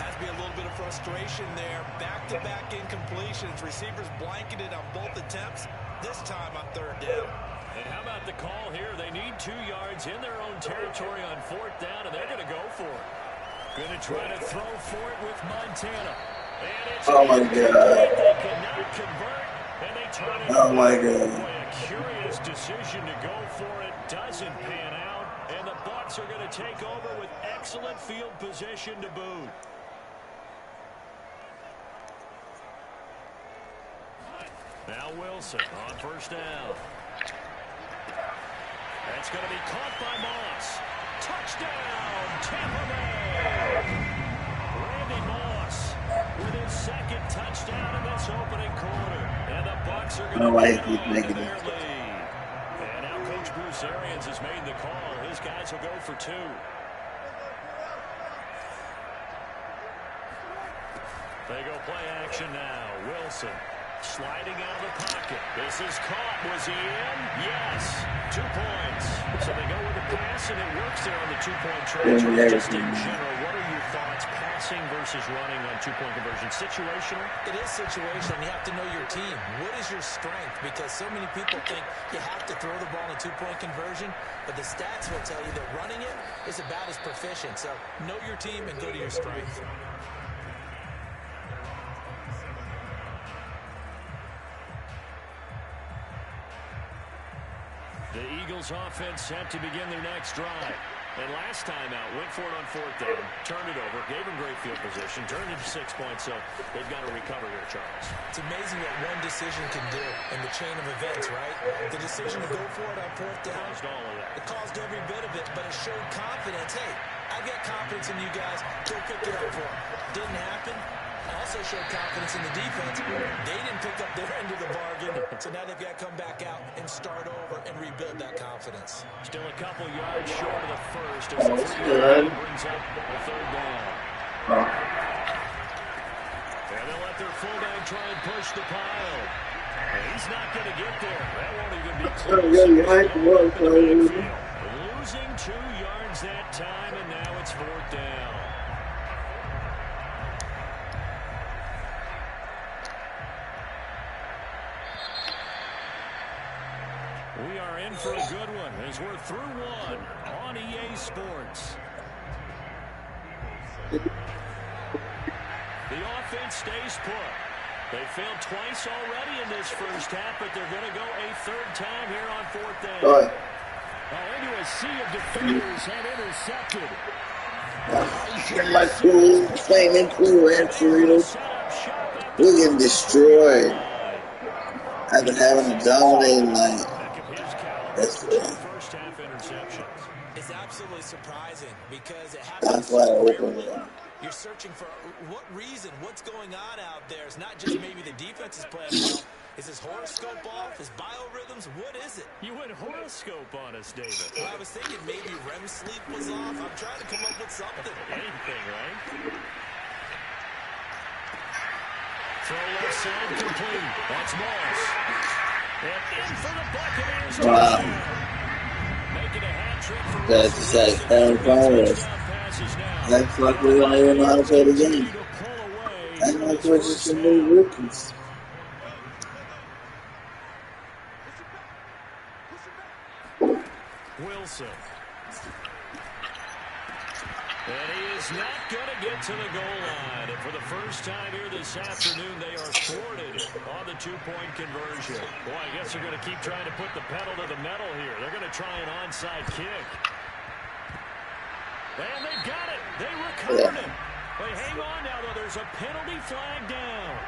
C: Has to be a little bit of frustration there. Back-to-back incompletions. Receivers blanketed on both attempts. This time on third down.
B: And how about the call here? They need 2 yards in their own territory on fourth down, and they're going to go for it. Going to try to throw for it with Montana. And it's
A: Oh my God.
B: They cannot convert, and they try to
A: Oh my God.
B: Boy, a curious decision to go for it. Doesn't pan out, and the Bucs are going to take over with excellent field position to boot. Now Wilson on first down. That's going to be caught by Moss. Touchdown, Tampa Bay! Randy Moss with his second touchdown in this opening quarter. And the Bucs are going to get their lead. And now Coach Bruce Arians has made the call. His guys will go for 2. They go play action now. Wilson sliding out of the pocket. This is caught. Was he in? Yes. 2 points. So they go with the pass, and it works there on the 2-point try. Just in general, what are your thoughts passing versus running on 2-point conversion? Situational?
C: It is situational. You have to know your team. What is your strength? Because so many people think you have to throw the ball in a 2-point conversion, but the stats will tell you that running it is about as proficient. So know your team and go to your strength.
B: The Eagles offense set to begin their next drive. And last time out, went for it on fourth down, turned it over, gave them great field position, turned it to 6 points, so they've got to recover here, Charles.
C: It's amazing what one decision can do in the chain of events, right? The decision to go for it on fourth down.
B: Caused all of that.
C: It caused every bit of it, but it showed confidence. Hey, I've got confidence in you guys. Go pick it up for them. Didn't happen. Also showed confidence in the defense. They didn't pick up their end of the bargain, so now they've got to come back out and start over and rebuild that confidence.
B: Still a couple yards short of the first as the 3 brings up the third down. And they'll let their fullback try and push the pile. And he's not going to get there. That won't even be close. Losing 2 yards that time, and now it's fourth down. We are in for a good one as we're through 1 on EA Sports. The offense stays put. They failed twice already in this first half, but they're going to go a 3rd time here on fourth down. Into a sea of defenders and intercepted.
A: My cool, flaming cool actually. We're getting destroyed. I've been having a dominating night. That's good.
B: First half interceptions.
C: It's absolutely surprising because it
A: That's
C: happens.
A: why I opened it.
C: You're searching for what reason, what's going on out there. It's not just maybe the defense is playing well. Is his horoscope off? His biorhythms? What is it?
B: You went horoscope on us, David.
C: Well, I was thinking maybe REM sleep was off. I'm trying to come up with something.
B: Anything, right? Throw left side complete. That's Moss. And in for the Buccaneers.
A: Wow.
B: Making a hat trick for
A: That's just like having fun with us. That's like we don't even know how to play the game. I know it's just some new rookies.
B: Wilson. And he is not going to get to the goal line. And for the first time here this afternoon, they are thwarted on the 2-point conversion. Boy, I guess they're going to keep trying to put the pedal to the metal here. They're going to try an onside kick. And they've got it. They recovered it. But hang on now, though. There's a penalty flag down.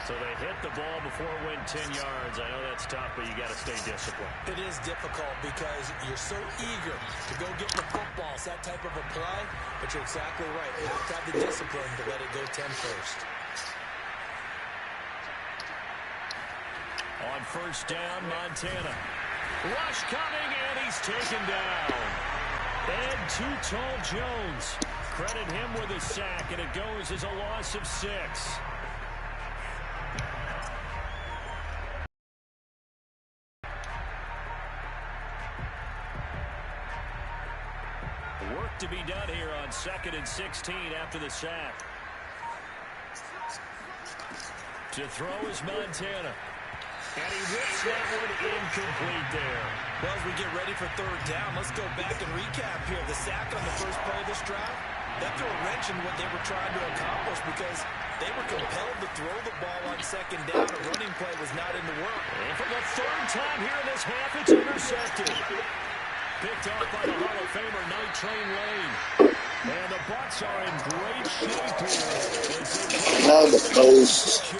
B: So they hit the ball before it went 10 yards. I know that's tough, but you got to stay disciplined.
C: It is difficult because you're so eager to go get the football. It's that type of a play, but you're exactly right. You have to have the discipline to let it go 10 first.
B: On first down, Montana. Rush coming, and he's taken down. And too tall Jones. Credit him with a sack, and it goes as a loss of 6. Work to be done here on 2nd and 16 after the sack. To throw is Montana. And he whips that one incomplete there.
C: Well, as we get ready for third down, let's go back and recap here. The sack on the first play of this drive, that threw a wrench in what they were trying to accomplish because they were compelled to throw the ball on second down. A running play was not in the work.
B: And for the third time here in this half, it's intercepted. Picked off by the Hall of Famer Night Train Lane. And the Bucs are in great shape here.
A: Now the post.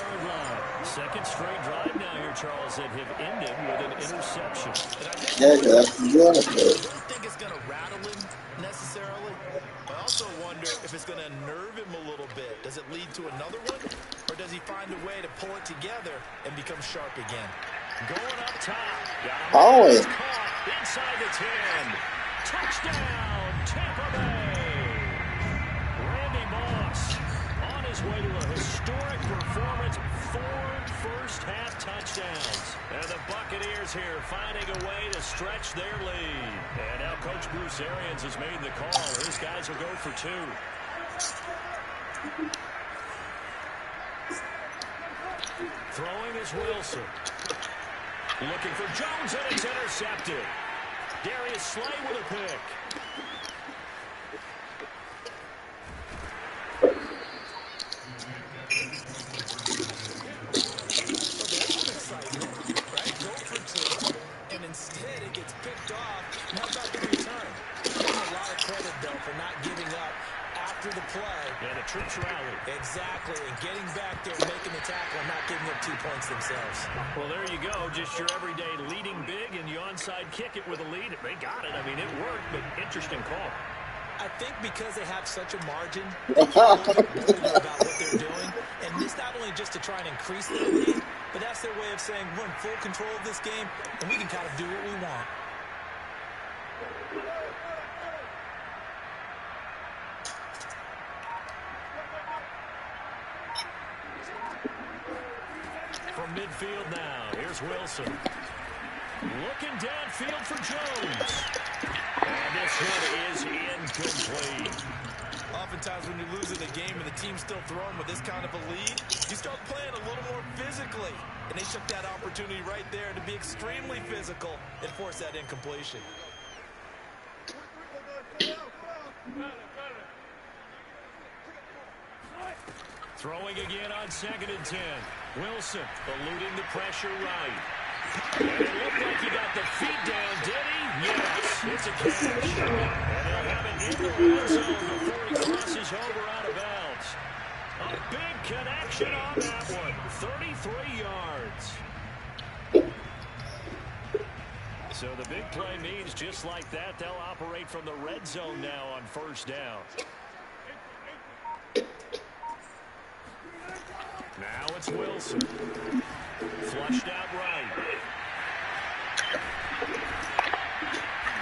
B: Second straight drive now here, Charles, that have ended with an interception.
A: Yeah, that's
C: I don't think it's going to rattle him necessarily. I also wonder if it's going to unnerve him a little bit. Does it lead to another one? Or does he find a way to pull it together and become sharp again?
B: Going up top.
A: Always.
B: Inside the 10. Touchdown, Tampa Bay. Randy Moss on his way to a historic performance. 4 first-half touchdowns. And the Buccaneers here finding a way to stretch their lead. And now Coach Bruce Arians has made the call. His guys will go for 2. Throwing is Wilson. Looking for Jones, and it's intercepted. Darius Slay with a pick.
C: Instead, it gets picked off. How about the return? Give him a lot of credit, though, for not giving up after the play.
B: Yeah, the troops rallied.
C: Exactly, and getting back there, making the tackle, and not giving up 2 points themselves.
B: Well, there you go. Just your everyday leading big, and you onside kick it with a lead. They got it. I mean, it worked, but interesting call.
C: I think because they have such a margin, they can't be bolder about what they're doing. And this not only just to try and increase their lead, but that's their way of saying we're in full control of this game, and we can kind of do what we want.
B: From midfield now, here's Wilson. Looking downfield for Jones. And this one is incomplete.
C: Oftentimes when you're losing a game and the team's still throwing with this kind of a lead, you start playing a little more physically. And they took that opportunity right there to be extremely physical and force that incompletion.
B: Throwing again on 2nd and 10. Wilson eluding the pressure right. And it looked like he got the feet down, did he? Yes, it's a catch. And they'll have it in the red zone before he crosses over out of bounds. A big connection on that one. 33 yards. So the big play means just like that, they'll operate from the red zone now on 1st down. Now it's Wilson. Flushed out right.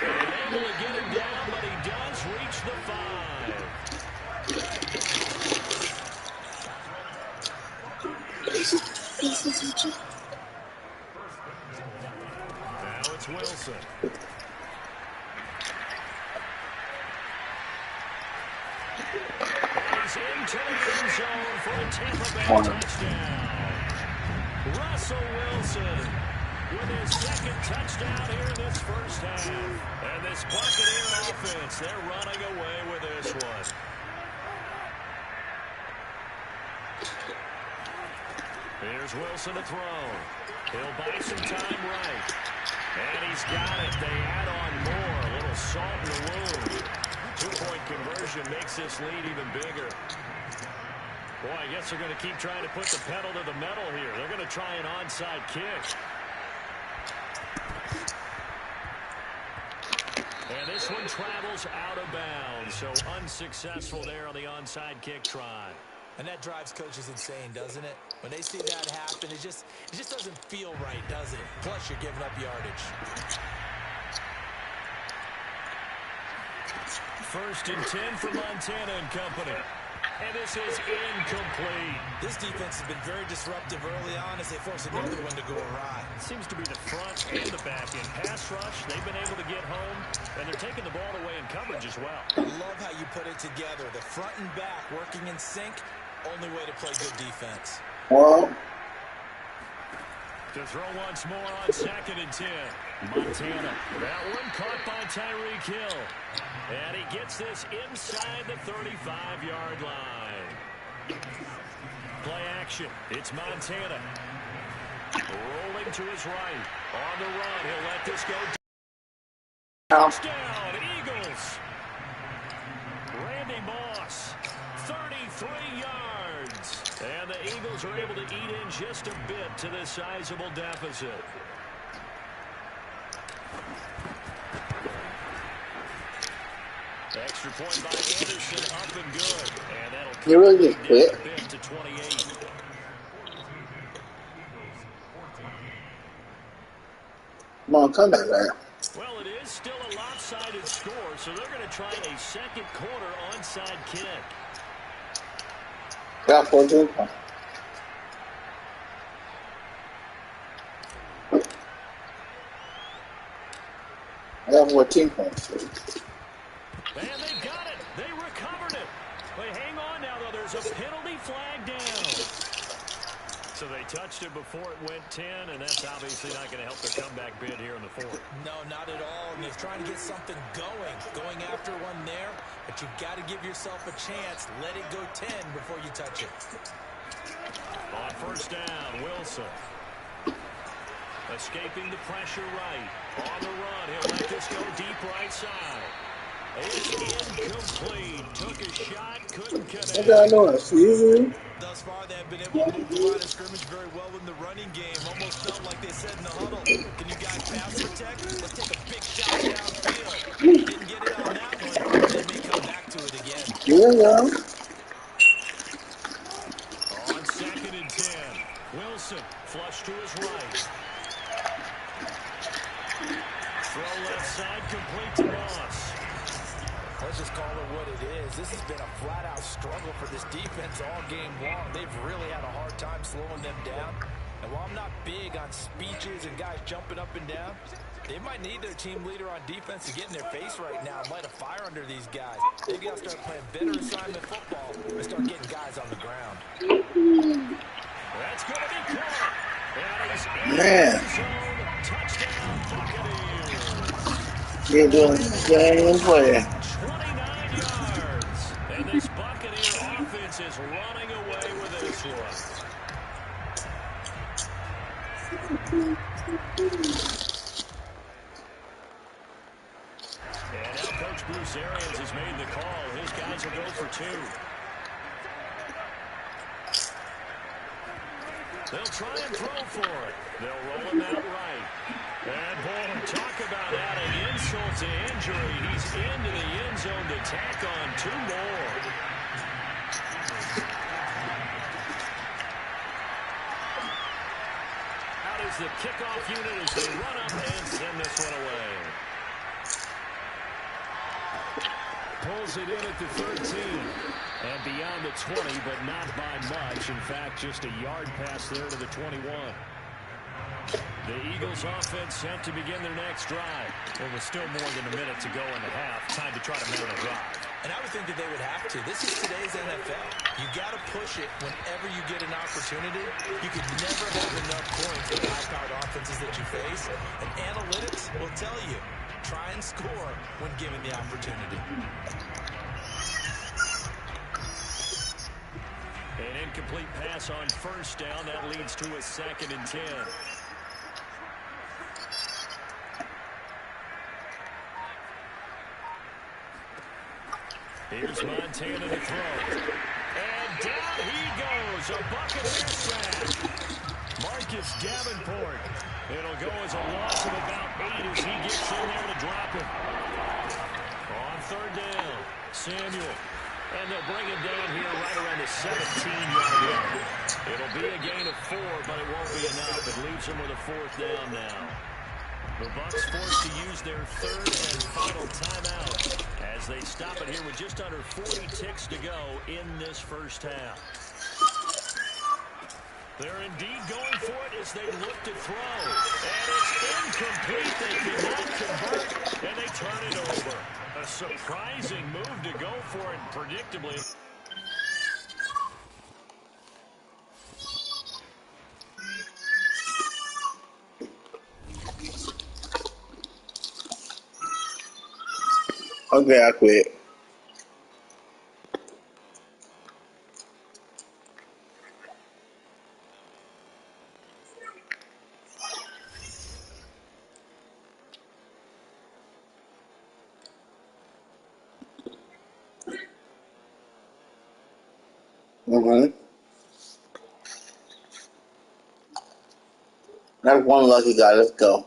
B: And able to get him down, but he does reach the 5. Now it's Wilson. He's into the end zone for a Tampa Bay touchdown. Russell Wilson with his 2nd touchdown here in this 1st half. And this Buccaneer offense, they're running away with this one. Here's Wilson to throw. He'll buy some time right. And he's got it. They add on more. A little salt in the wound. 2-point conversion makes this lead even bigger. Boy, I guess they're going to keep trying to put the pedal to the metal here. They're going to try an onside kick. And this one travels out of bounds, so unsuccessful there on the onside kick try.
C: And that drives coaches insane, doesn't it? When they see that happen, it just doesn't feel right, does it? Plus, you're giving up yardage.
B: 1st and 10 for Montana and company. And this is incomplete.
C: This defense has been very disruptive early on as they force another one to go awry.
B: It seems to be the front and the back end. Pass rush, they've been able to get home, and they're taking the ball away in coverage as well.
C: I love how you put it together. The front and back working in sync, only way to play good defense.
A: Well,
B: To throw once more on 2nd and 10. Montana. That one caught by Tyreek Hill. And he gets this inside the 35-yard line. Play action. It's Montana. Rolling to his right. On the run. He'll let this go. Touchdown, Eagles. Randy Moss, 33 yards. And the Eagles are able to eat in just a bit to this sizable deficit. Extra point by Anderson, up and good. And that'll
A: You really just
B: down
A: quit?
B: a bit to 28.
A: Come on, come back, man.
B: Well, it is still a lopsided score, so they're going to try a second quarter onside kick.
A: Got 14 points. I got 14 points.
B: And they got it. They recovered it. But hang on now, though. There's a penalty flag down. So they touched it before it went 10, and that's obviously not going to help their comeback bid here in the fourth.
C: No, not at all. And you're trying to get something going after one there, but you've got to give yourself a chance. Let it go 10 before you touch it.
B: On first down, Wilson. Escaping the pressure right. On the run, he'll let this go deep right side. It's incomplete. Took a shot, couldn't connect.
A: What y'all doing? Season?
C: Thus far, they've been able to move the line of scrimmage very well in the running game. Almost felt like they said in the huddle, can you guys pass protect? Let's take a big shot downfield. Didn't get it on that one. They may come back to it again.
A: Yeah.
B: On 2nd and 10, Wilson flush to his right. Throw left side, complete to Moss.
C: Let's just call it what it is. This has been a flat-out struggle for this defense all game long. They've really had a hard time slowing them down. And while I'm not big on speeches and guys jumping up and down, they might need their team leader on defense to get in their face right now and light a fire under these guys. They've got to start playing better assignment football and start getting guys on the ground.
B: That's going to be caught. And he's in
A: Man.
B: the zone. Touchdown, Buccaneers.
A: You're doing the same play.
B: 29 yards. And this Buccaneer offense is running away with this one. And now Coach Bruce Arians has made the call. His guys will go for 2. They'll try and throw for it. They'll roll him out right. And boy, talk about adding insult to injury. He's into the end zone to tack on 2 more. Out is the kickoff unit as they run up and send this one away. Pulls it in at the 13. And beyond the 20, but not by much. In fact, just a yard pass there to the 21. The Eagles offense set to begin their next drive. Well, with still more than a minute to go in the half, time to try to mount a drive.
C: And I would think that they would have to. This is today's NFL. You got to push it whenever you get an opportunity. You could never have enough points with the high-powered offenses that you face. And analytics will tell you, try and score when given the opportunity.
B: An incomplete pass on first down. That leads to a 2nd and 10. Here's Montana to throw. And down he goes. A Buccaneer sack. Marcus Davenport. It'll go as a loss of about 8 as he gets in there to drop it. On 3rd down, Samuel. And they'll bring him down here right around the 17-yard line. It'll be a gain of 4, but it won't be enough. It leaves him with a 4th down now. The Bucs forced to use their 3rd and final timeout as they stop it here with just under 40 ticks to go in this first half. They're indeed going for it as they look to throw. And it's incomplete. They cannot convert, and they turn it over. A surprising move to go for it, predictably.
A: Okay, I quit. That's one lucky guy. Let's go.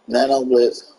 A: Nano Blitz.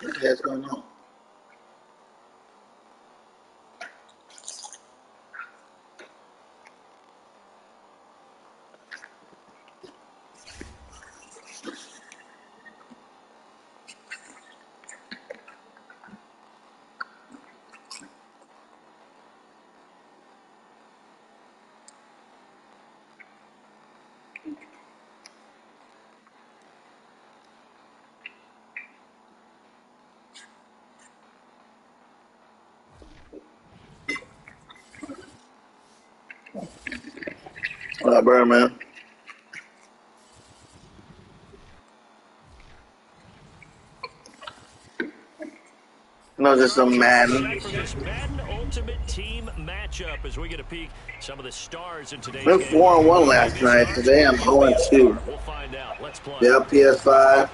A: What the heck's going on? What up, Birdman? No, just some Madden.
B: For this Madden Ultimate Team matchup as we get a peek some of the stars in today's
A: Went
B: game.
A: 4-1 last night. Today I'm 0-2.
B: We'll find out. Let's play.
A: Yeah, PS5.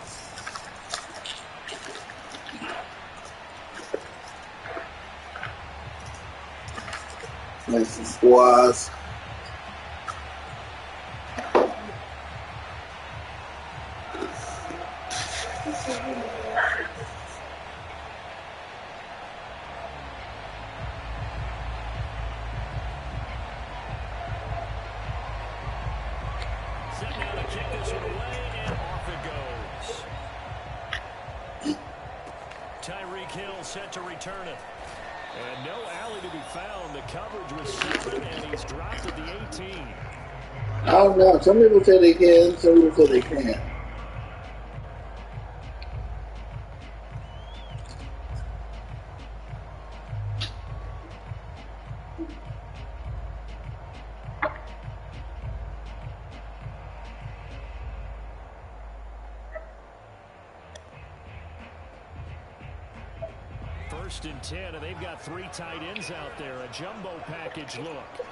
A: Make some squads.
B: Set now to kick this one away, and off it goes. Tyreek Hill set to return it. And no alley to be found. The coverage was 7, and he's dropped at the 18.
A: I don't know. Some people say they can, some people say they can't.
B: First and 10, and they've got 3 tight ends out there. A jumbo package look.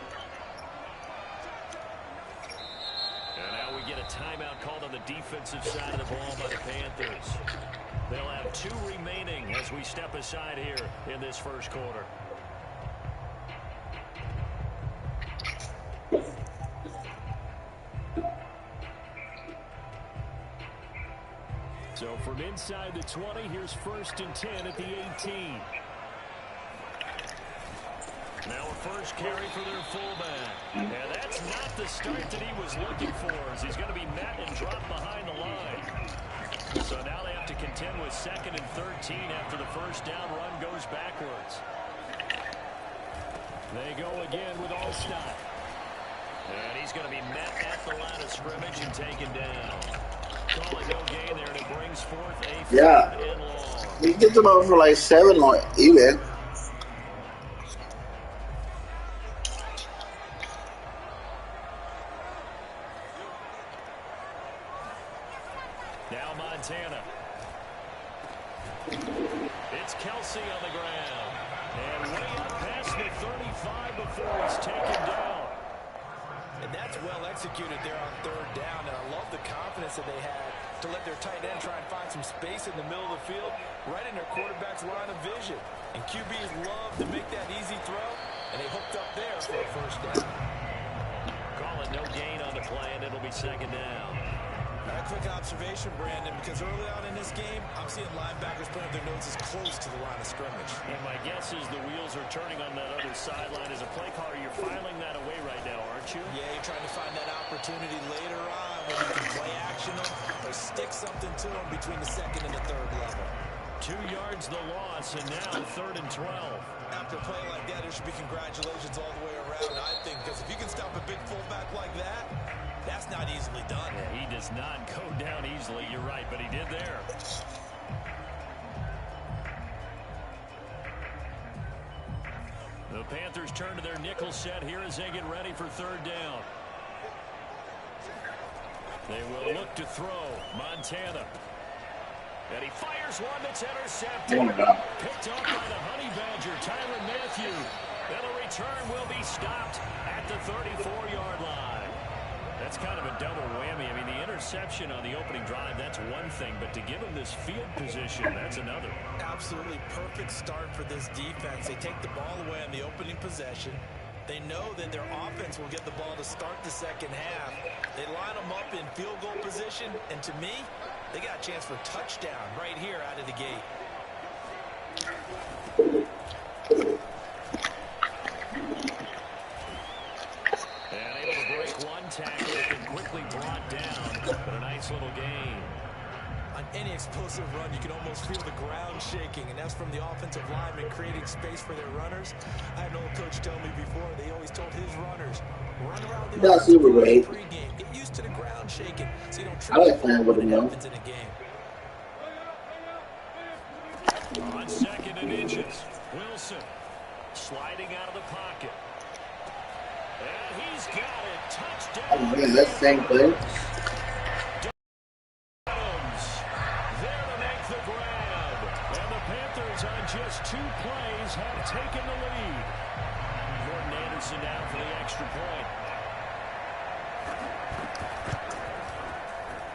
B: And now we get a timeout called on the defensive side of the ball by the Panthers. They'll have 2 remaining as we step aside here in this first quarter. So from inside the 20, here's 1st and 10 at the 18. Now a first carry for their fullback. And that's not the start that he was looking for, as he's going to be met and dropped behind the line. So now they have to contend with 2nd and 13 after the first down run goes backwards. They go again with Allstott. And he's going to be met at the line of scrimmage and taken down. Call it no gain there, and it brings forth a 3rd and long.
A: We get them over for like 7 or even.
B: Now Montana. It's Kelsey on the ground. And way up past the 35 before he's taken down.
C: And that's well executed there on 3rd down. And I love the confidence that they had to let their tight end try and find some space in the middle of the field, right in their quarterback's line of vision. And QBs love to make that easy throw, and they hooked up there for a first down.
B: Call it no gain on the play, and it'll be 2nd down.
C: A quick observation, Brandon, because early on in this game, I'm seeing linebackers putting their noses close to the line of scrimmage.
B: And my guess is the wheels are turning on that other sideline. As a play caller, you're filing that away right now, aren't you?
C: Yeah, you're trying to find that opportunity later on when you can play action them or stick something to them between the 2nd and the 3rd level.
B: 2 yards the loss, and now 3rd and 12.
C: After a play like that, there should be congratulations all the way around, I think, because if you can stop a big fullback like that, that's not easily done.
B: Yeah, he does not go down easily, you're right, but he did there. The Panthers turn to their nickel set here as they get ready for 3rd down. They will look to throw. Montana. And he fires one that's intercepted. Picked up by the Honey Badger, Tyrann Mathieu. And the return will be stopped at the 34-yard line. That's kind of a double whammy. I mean, the interception on the opening drive, that's one thing. But to give him this field position, that's another.
C: Absolutely perfect start for this defense. They take the ball away on the opening possession. They know that their offense will get the ball to start the 2nd half. They line them up in field goal position. And to me, they got a chance for a touchdown right here out of the gate.
B: And able to break one tackle and quickly brought down. But a nice little gain.
C: On any explosive run, you can almost feel the ground shaking, and that's from the offensive lineman creating space for their runners. I had an old coach tell me before, they always told his runners, run around the offensive line pregame. Get used to the ground shaking so you don't trip what happens in a game.
B: On 2nd and inches, Wilson sliding out of the pocket. And he's got it. Touchdown.
A: Oh, man, that's the same play.
B: There to make the grab. And the Panthers on just 2 plays have taken the lead. Jordan Anderson down for the extra point.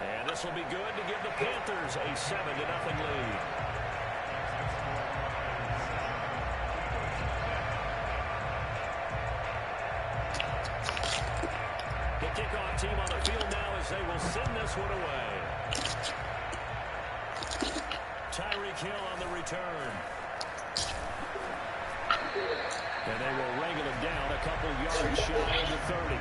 B: And this will be good to give the Panthers a 7-0 lead. The kickoff team on the field now as they will send this one away. Tyreek Hill on the return. And they will wrangle him down a couple yards shy of the 30.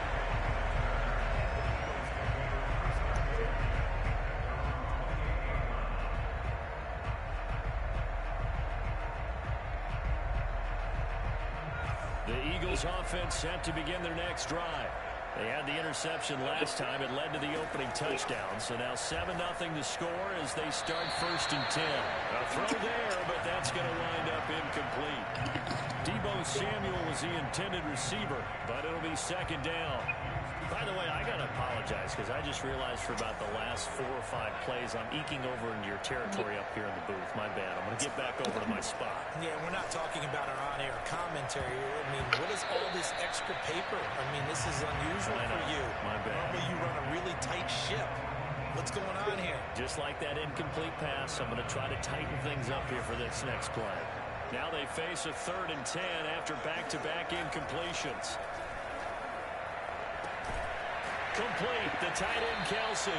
B: The Eagles offense set to begin their next drive. They had the interception last time. It led to the opening touchdown. So now 7-0 to score as they start 1st and 10. A throw there, but that's going to wind up incomplete. Deebo Samuel was the intended receiver, but it'll be second down.
C: By the way, I got to apologize because I just realized for about the last 4 or 5 plays, I'm eking over into your territory up here in the booth. My bad. I'm going to get back over to my spot.
D: Yeah, we're not talking about our on-air commentary. I mean, what is all this extra paper? I mean, this is unusual for you.
B: My bad.
D: Normally you run a really tight ship. What's going on here?
B: Just like that incomplete pass, I'm going to try to tighten things up here for this next play. Now they face a 3rd and 10 after back-to-back incompletions. Complete, the tight end Kelsey.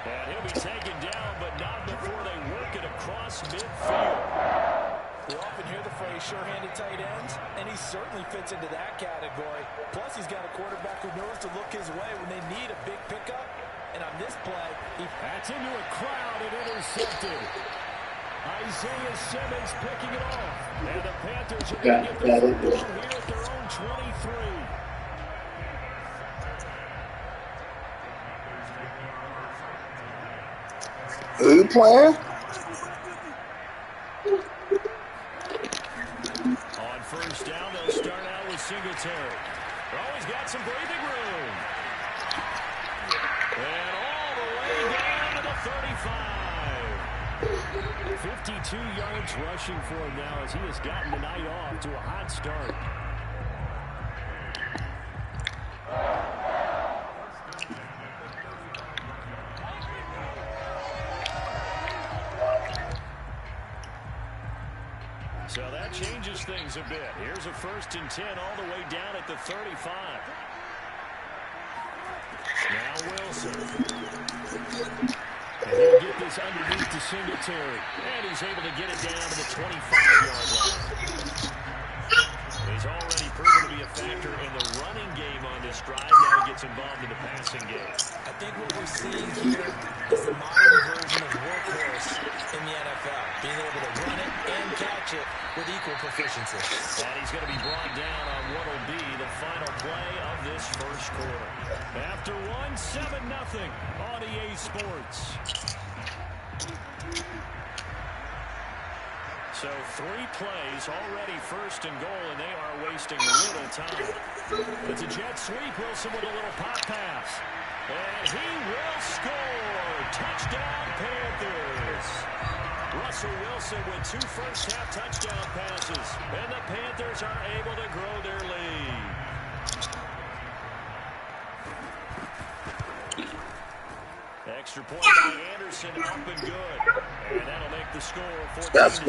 B: And he'll be taken down, but not before they work it across midfield.
D: We often hear the phrase sure-handed tight ends, and he certainly fits into that category. Plus, he's got a quarterback who knows to look his way when they need a big pickup. And on this play,
B: that's into a crowd and intercepted. Isaiah Simmons picking it off. And the Panthers are going to get the football here at their own 23.
A: Who you playing?
B: On first down, they'll start out with Singletary. Oh, he's got some breathing room. And all the way down to the 35. 52 yards rushing for him now as he has gotten the night off to a hot start. So that changes things a bit. Here's a 1st and 10 all the way down at the 35. Now Wilson. And he'll get this underneath to Singletary. And he's able to get it down to the 25-yard line. He's already proven to be a factor in the running game on this drive. Now he gets involved in the passing game.
D: I think what we're seeing here is the modern version of workhorse in the NFL. Being able to run it and catch it with equal proficiency.
B: And he's going to be brought down on what will be the final play of this first quarter. After 7-0 on EA Sports. So 3 plays, already 1st and goal, and they are wasting little time. It's a jet sweep. Wilson with a little pop pass. And he will score. Touchdown, Panthers. Russell Wilson with 2 first-half touchdown passes. And the Panthers are able to grow their lead. Extra point by Anderson, up and good. And that'll make the score 14-7.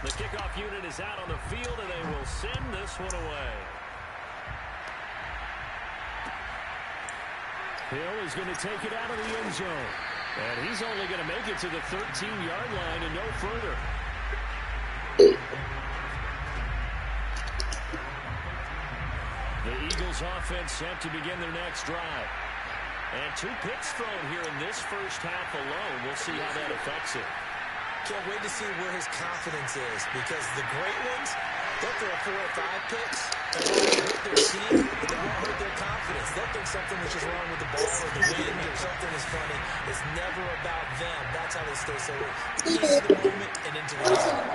B: The kickoff unit is out on the field, and they will send this one away. Hill is going to take it out of the end zone. And he's only going to make it to the 13-yard line and no further. The Eagles offense set to begin their next drive. And 2 picks thrown here in this first half alone. We'll see how that affects it.
D: Can't wait to see where his confidence is, because the great ones, they'll throw 4 or 5 picks, and they won't hurt their team, but they won't hurt their confidence. They'll think something is just wrong with the ball or the wind or something is funny. It's never about them. That's how they stay so into the moment and into the result.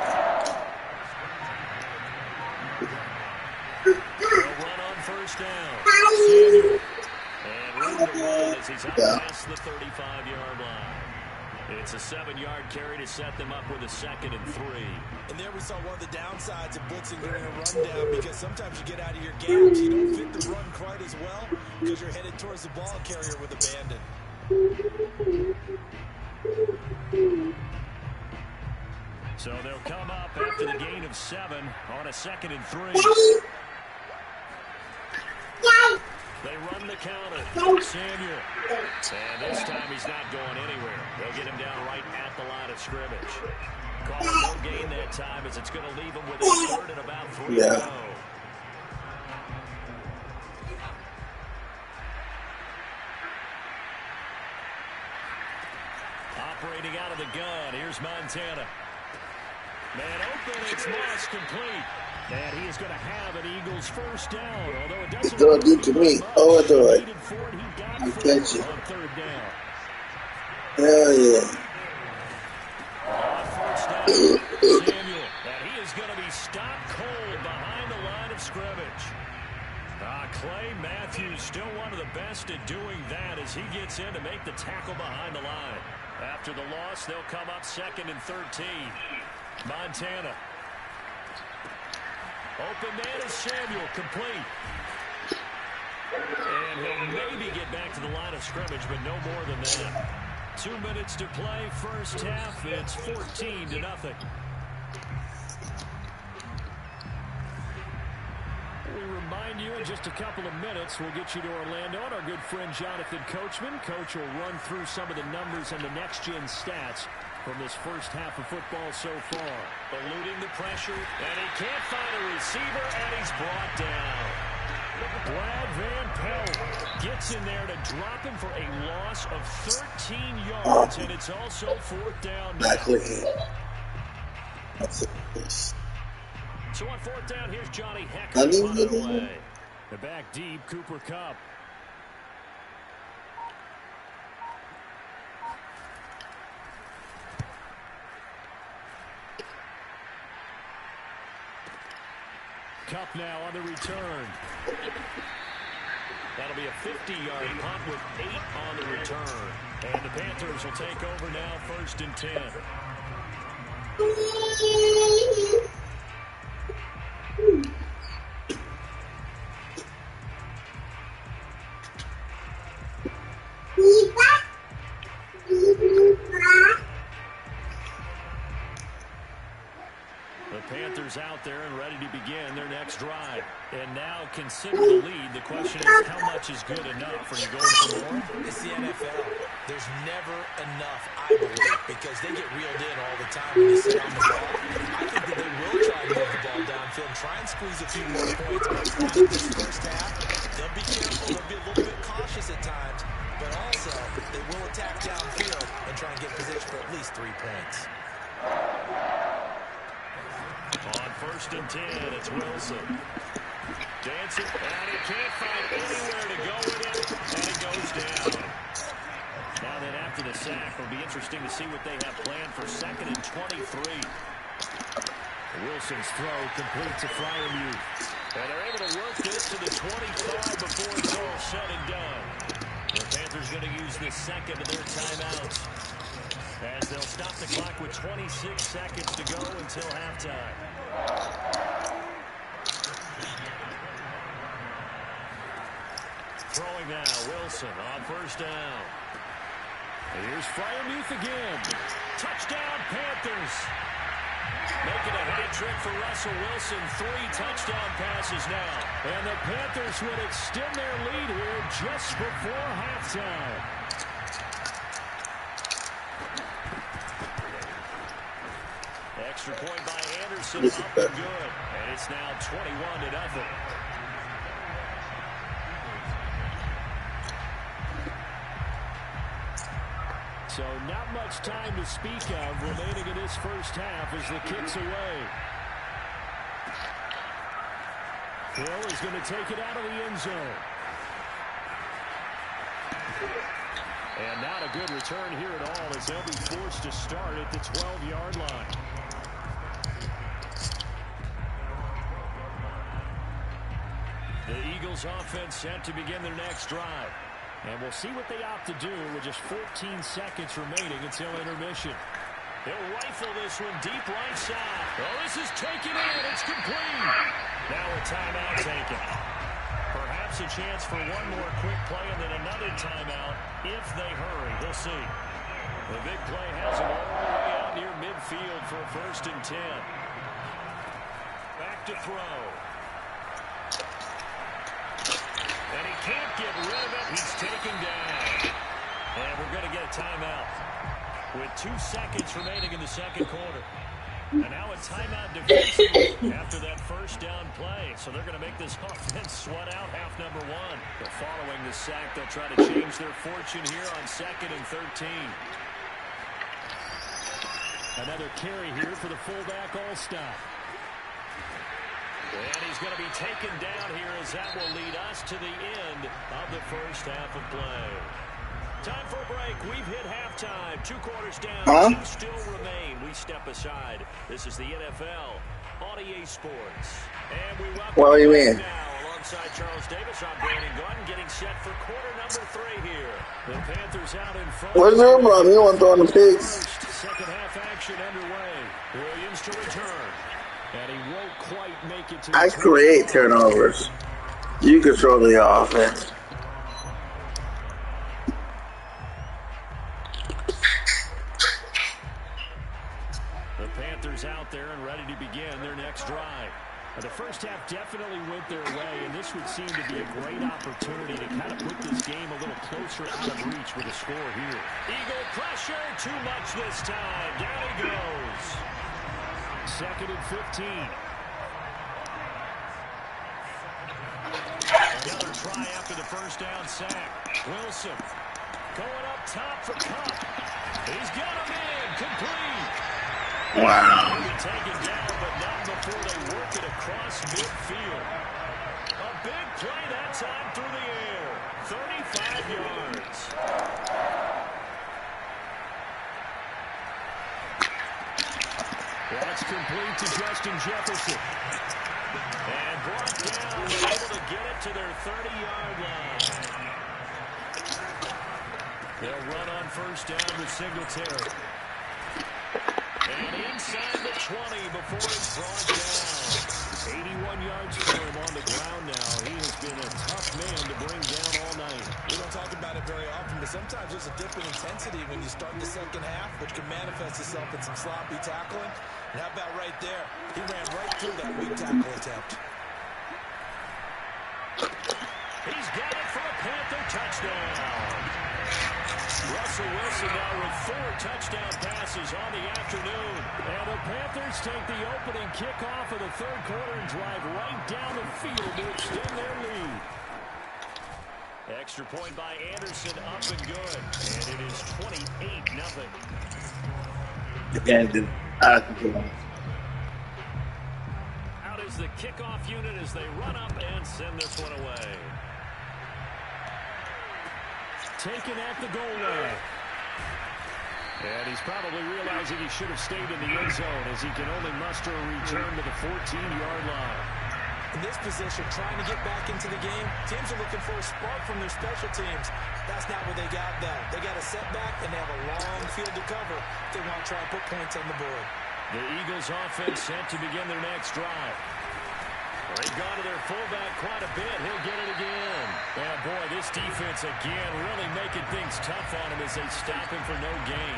B: They'll run on first down. Samuel. And room to run as he's out past the 35-yard line. It's a 7-yard carry to set them up with a 2nd and 3.
D: And there we saw one of the downsides of blitzing during a rundown, because sometimes you get out of your gaps. You don't fit the run quite as well because you're headed towards the ball carrier with abandon.
B: So they'll come up after the gain of 7 on a 2nd and 3. They run the counter. Samuel. And this time he's not going anywhere. They'll get him down right at the line of scrimmage. Call it no gain that time, as it's going to leave him with a 3rd and about 3 to go. Operating out of the gun, here's Montana. Man open, it's Moss complete. And he is going to have an Eagles first down, although it doesn't
A: Don't do to me. Oh, I do it. I catch it.
B: On third down.
A: Hell yeah.
B: On first down, Samuel. And he is going to be stopped cold behind the line of scrimmage. Clay Matthews still one of the best at doing that as he gets in to make the tackle behind the line. After the loss, they'll come up 2nd and 13. Montana. Open man is Samuel, complete. And he'll maybe get back to the line of scrimmage, but no more than that. 2 minutes to play, first half. It's 14-0. We remind you in just a couple of minutes, we'll get you to Orlando and our good friend Jonathan Coachman. Coach will run through some of the numbers and the next-gen stats from this first half of football so far. Eluding the pressure, and he can't find a receiver, and he's brought down. Brad Van Pelt gets in there to drop him for a loss of 13 yards, and it's also 4th down now. So on 4th down, here's Johnny Heck on the way. The back deep, Cooper Kupp. Kupp now on the return. That'll be a 50-yard punt with 8 on the return. And the Panthers will take over now, 1st and 10. Panthers out there and ready to begin their next drive. And now consider the lead. The question is, how much is good enough? Are you going for more?
D: It's the NFL. There's never enough, I believe, because they get reeled in all the time when you sit on the ball. I think that they will try to move the ball downfield and try and squeeze a few more points. But I think this first half, they'll be careful. They'll be a little bit cautious at times. But also, they will attack downfield and try and get position for at least 3 points.
B: On 1st and 10, it's Wilson. Dancing, and he can't find anywhere to go with it, and it goes down. Now then, after the sack, it'll be interesting to see what they have planned for 2nd and 23. Wilson's throw complete to Freiermuth. And they're able to work this to the 25 before it's all said and done. The Panthers going to use the 2nd of their timeouts, as they'll stop the clock with 26 seconds to go until halftime. Throwing now, Wilson on 1st down. Here's Freiermuth again. Touchdown, Panthers. Making a hat trick for Russell Wilson. 3 touchdown passes now. And the Panthers would extend their lead here just before halftime. Extra point by Anderson, up and good. And it's now 21-0. So not much time to speak of remaining in this first half as the kick's away. Hill is going to take it out of the end zone. And not a good return here at all as they'll be forced to start at the 12-yard line. The Eagles offense set to begin their next drive. And we'll see what they opt to do with just 14 seconds remaining until intermission. They'll rifle this one deep right side. Oh, this is taken in. It's complete. Now a timeout taken. Perhaps a chance for one more quick play and then another timeout if they hurry. We'll see. The big play has them all the way out near midfield for a 1st and 10. Back to throw. And he can't get rid of it. He's taken down. And we're going to get a timeout with 2 seconds remaining in the 2nd quarter. And now a timeout defensively after that 1st down play. So they're going to make this offense sweat out half number 1. But following the sack, they'll try to change their fortune here on 2nd and 13. Another carry here for the fullback all-stop. And he's going to be taken down here as that will lead us to the end of the first half of play. Time for a break. We've hit halftime. 2 quarters down. 2 still remain. We step aside. This is the NFL on EA Sports. And we welcome you now alongside Charles Davis. I'm Brandon Gordon getting set for quarter number 3 here. The Panthers out in front.
A: Where's your problem? You want to throw in the pigs?
B: Second half action underway. Williams to return. And he won't quite make it to
A: I create turnovers. You control the offense.
B: The Panthers out there and ready to begin their next drive. The first half definitely went their way, and this would seem to be a great opportunity to kind of put this game a little closer out of reach with a score here. Eagle pressure, too much this time. Down he goes. 2nd and 15. Another try after the first down sack. Wilson going up top for Cup. He's got him in. Complete.
A: Wow.
B: He'll be taken down, but not before they work it across midfield. A big play that time through the air. 35 yards. That's complete to Justin Jefferson. And brought down, able to get it to their 30-yard line. They'll run on first down with Singletary. And inside the 20 before it's brought down. 81 yards for him on the ground now. He has been a tough man to bring down all night.
D: We don't talk about it very often, but sometimes there's a dip in intensity when you start the second half, which can manifest itself in some sloppy tackling. And how about right there? He ran right through that weak tackle attempt.
B: He's got it for a Panther touchdown. Russell Wilson now with 4 touchdown passes on the afternoon. And the Panthers take the opening kickoff of the 3rd quarter and drive right down the field to extend their lead. Extra point by Anderson, up and good. And it is 28-0. Out is the kickoff unit as they run up and send this one away. Taken at the goal line. And he's probably realizing he should have stayed in the end zone as he can only muster a return to the 14-yard line.
D: In this position, trying to get back into the game, teams are looking for a spark from their special teams. That's not what they got, though. They got a setback, and they have a long field to cover if they want to try and put points on the board.
B: The Eagles offense set to begin their next drive. They've gone to their fullback quite a bit. He'll get it again. And boy, this defense again really making things tough on him as they stop him for no gain.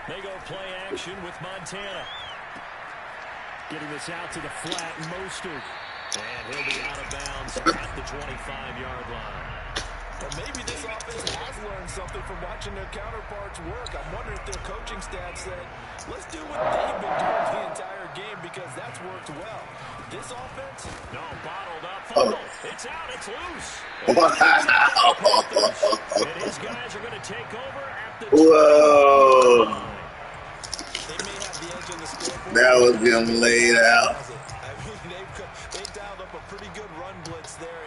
B: They go play action with Montana. Getting this out to the flat, Mostert. And he'll be out of bounds at the 25-yard line.
D: Well, maybe this offense has learned something from watching their counterparts work. I'm wondering if their coaching staff said, let's do what they've been doing the entire game because that's worked well. This offense?
B: No, bottled up. Fumble. It's out. It's loose. And his guys are going to take over at the 25-yard line.
D: They may have the edge on the scoreboard.
A: That was him laid out.
D: I mean, they dialed up a pretty good run blitz there.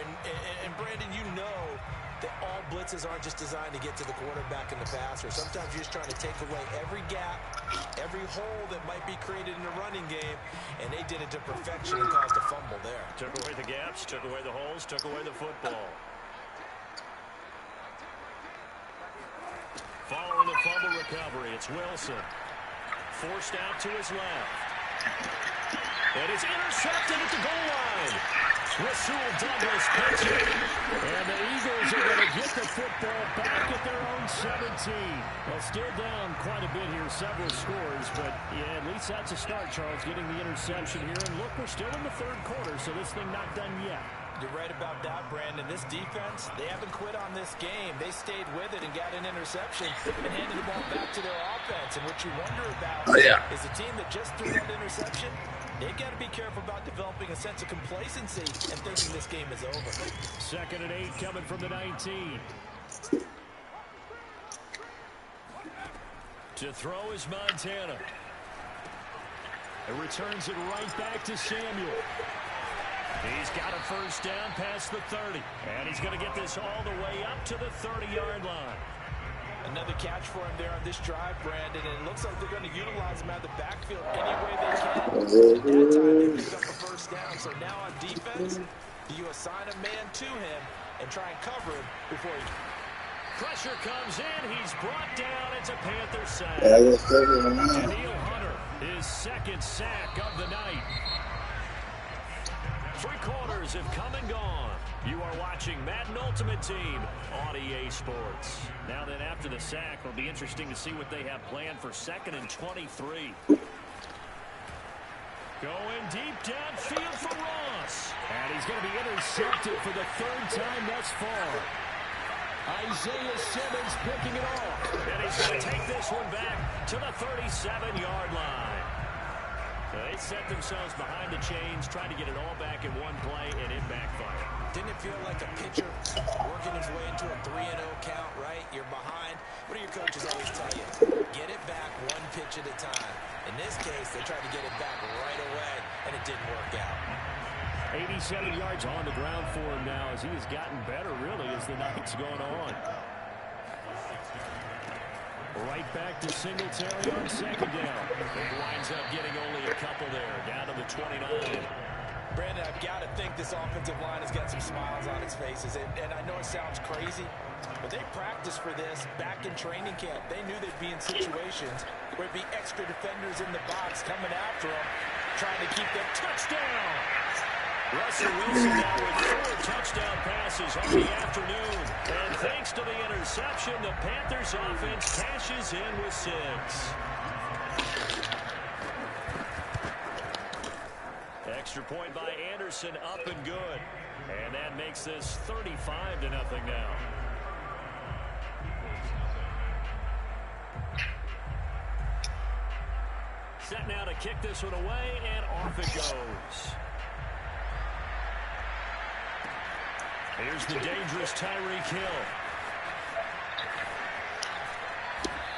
D: And Brandon, you know that all blitzes aren't just designed to get to the quarterback and the passer. Sometimes you're just trying to take away every gap, every hole that might be created in the running game, and they did it to perfection and caused a fumble there.
B: Took away the gaps, took away the holes, took away the football. Following the fumble recovery, it's Wilson. Forced out to his left. And it's intercepted at the goal line. Rasul Douglas picks it. And the Eagles are going to get the football back at their own 17. Well, still down quite a bit here, several scores. But, yeah, at least that's a start, Charles, getting the interception here. And look, we're still in the 3rd quarter, so this thing not done yet.
D: You're right about that, Brandon. This defense, they haven't quit on this game. They stayed with it and got an interception and handed the ball back to their offense. And what you wonder about is a team that just threw that interception, they've got to be careful about developing a sense of complacency and thinking this game is over.
B: 2nd and 8 coming from the 19. To throw is Montana. It returns it right back to Samuel. He's got a first down past the 30. And he's going to get this all the way up to the 30-yard line.
D: Another catch for him there on this drive, Brandon. And it looks like they're going to utilize him out of the backfield any way they can. At that time, they picked up a first down. So now on defense, do you assign a man to him and try and cover him before he...
B: Pressure comes in. He's brought down. It's a Panther sack. Daniil Hunter, his 2nd sack of the night. 3 quarters have come and gone. You are watching Madden Ultimate Team on EA Sports. Now then, after the sack, it'll be interesting to see what they have planned for 2nd and 23. Going deep downfield for Ross. And he's going to be intercepted for the 3rd time thus far. Isaiah Simmons picking it off. And he's going to take this one back to the 37-yard line. They set themselves behind the chains, trying to get it all back in one play, and it backfired.
D: Didn't it feel like a pitcher working his way into a 3-0 count, right? You're behind. What do your coaches always tell you? Get it back one pitch at a time. In this case, they tried to get it back right away, and it didn't work out.
B: 87 yards on the ground for him now as he has gotten better, really, as the night's going on. Right back to Singletary on 2nd down. It winds up getting only a couple there, down to the 29.
D: Brandon, I've got to think this offensive line has got some smiles on its faces. And I know it sounds crazy, but they practiced for this back in training camp. They knew they'd be in situations where it'd be extra defenders in the box coming after them, trying to keep them touchdown.
B: Russell Wilson now with 4 touchdown passes on the afternoon. And thanks to the interception, the Panthers offense cashes in with 6. Extra point by Anderson, up and good. And that makes this 35-0 now. Set now to kick this one away, and off it goes. Here's the dangerous Tyreek Hill.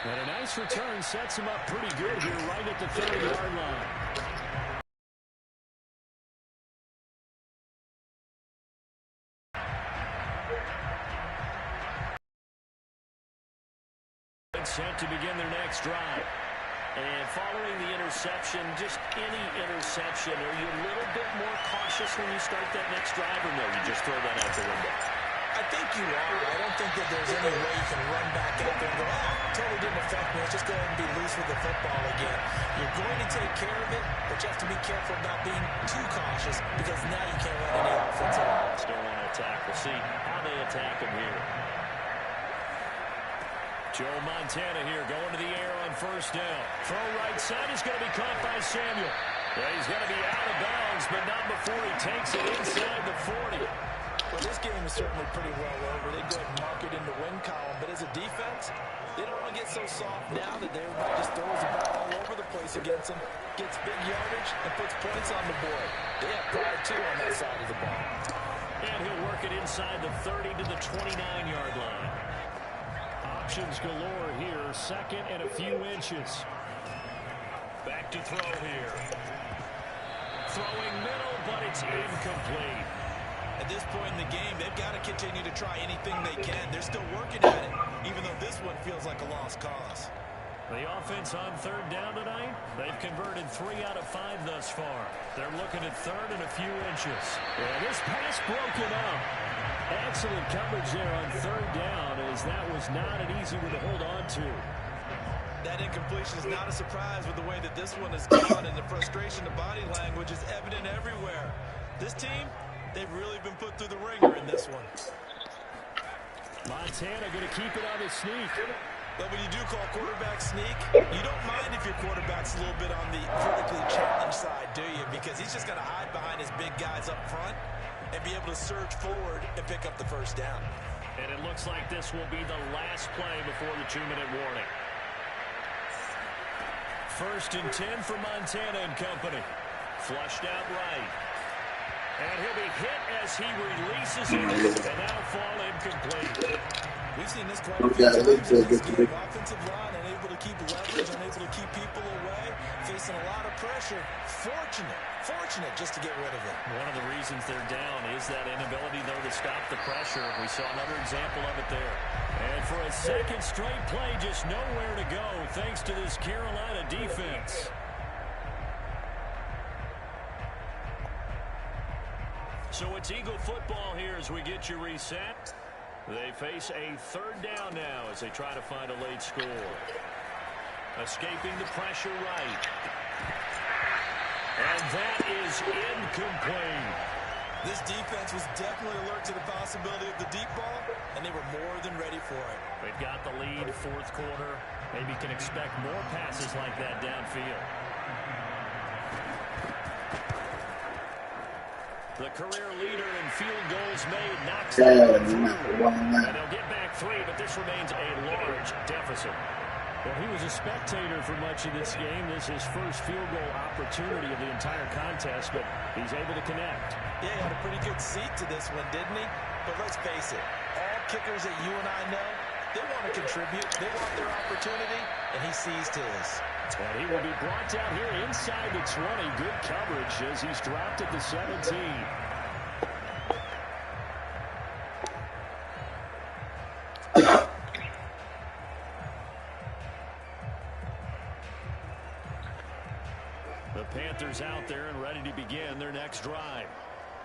B: And a nice return sets him up pretty good here right at the 30-yard line. Set to begin their next drive. And following the interception, just any interception, are you a little bit more cautious when you start that next drive, or no, you just throw that out the window?
D: I think you are. I don't think that there's any way you can run back out there and go, totally didn't affect me. Let's just go ahead and be loose with the football again. You're going to take care of it, but you have to be careful about being too cautious because now you can't run any offense at all.
B: Still want to attack. We'll see how they attack him here. Joe Montana here going to the air on 1st down. Throw right side is going to be caught by Samuel. Yeah, he's going to be out of bounds, but not before he takes it inside the 40.
D: Well, this game is certainly pretty well over. They go ahead and mark it in the win column, but as a defense, they don't want to get so soft now that everybody just throws the ball all over the place against them, gets big yardage, and puts points on the board. They have pride, too, on that side of the ball.
B: And he'll work it inside the 30 to the 29-yard line. Options galore here, 2nd and a few inches. Back to throw here. Throwing middle, but it's incomplete.
D: At this point in the game, they've got to continue to try anything they can. They're still working at it, even though this one feels like a lost cause.
B: The offense on 3rd down tonight, they've converted 3 out of 5 thus far. They're looking at 3rd and a few inches. And this pass broken up. Excellent coverage there on 3rd down, as that was not an easy one to hold on to.
D: That incompletion is not a surprise with the way that this one has gone, and the frustration of body language is evident everywhere. This team, they've really been put through the ringer in this one.
B: Montana going to keep it on the sneak.
D: But when you do call quarterback sneak, you don't mind if your quarterback's a little bit on the vertically challenged side, do you? Because he's just going to hide behind his big guys up front. and be able to surge forward and pick up the first down.
B: And it looks like this will be the last play before the 2-minute warning. 1st and 10 for Montana and company. Flushed out right. And he'll be hit as he releases it, and that'll fall incomplete.
D: We've seen this quite a few times in this game. Offensive line unable to keep leverage, unable to keep people away, facing a lot of pressure. Fortunate just to get rid of it.
B: One of the reasons they're down is that inability, though, to stop the pressure. We saw another example of it there. And for a second straight play, just nowhere to go thanks to this Carolina defense. So it's Eagle football here as we get you reset. They face a 3rd down now as they try to find a late score. Escaping the pressure right. And that is incomplete.
D: This defense was definitely alert to the possibility of the deep ball, and they were more than ready for it.
B: They've got the lead, 4th quarter. Maybe can expect more passes like that downfield. The career leader in field goals made knocks that one through. And they'll get back 3, but this remains a large deficit. Well, he was a spectator for much of this game. This is his first field goal opportunity of the entire contest, but he's able to connect.
D: Yeah, he had a pretty good seat to this one, didn't he? But let's face it, all kickers that you and I know, they want to contribute. They want their opportunity, and he seized his.
B: And he will be brought down here inside the 20. Good coverage as he's dropped at the 17. The Panthers out there and ready to begin their next drive.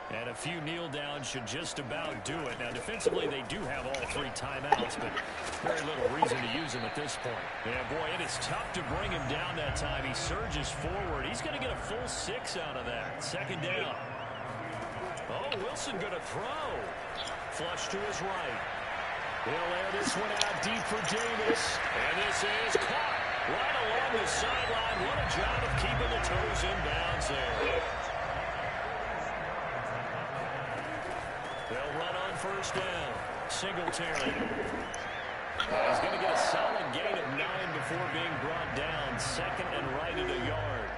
B: And a few kneel downs should just about do it. Now, defensively, they do have all 3 timeouts, but very little reason to use them at this point. Yeah, boy, it is tough to bring him down that time. He surges forward. He's going to get a full 6 out of that. 2nd down. Oh, Wilson going to throw. Flush to his right. He'll air this one out deep for Jameis. And this is caught right along the sideline. What a job of keeping the toes in bounds there. They'll run on 1st down. Singletary. He's going to get a solid gain of 9 before being brought down. 2nd and right at a yard.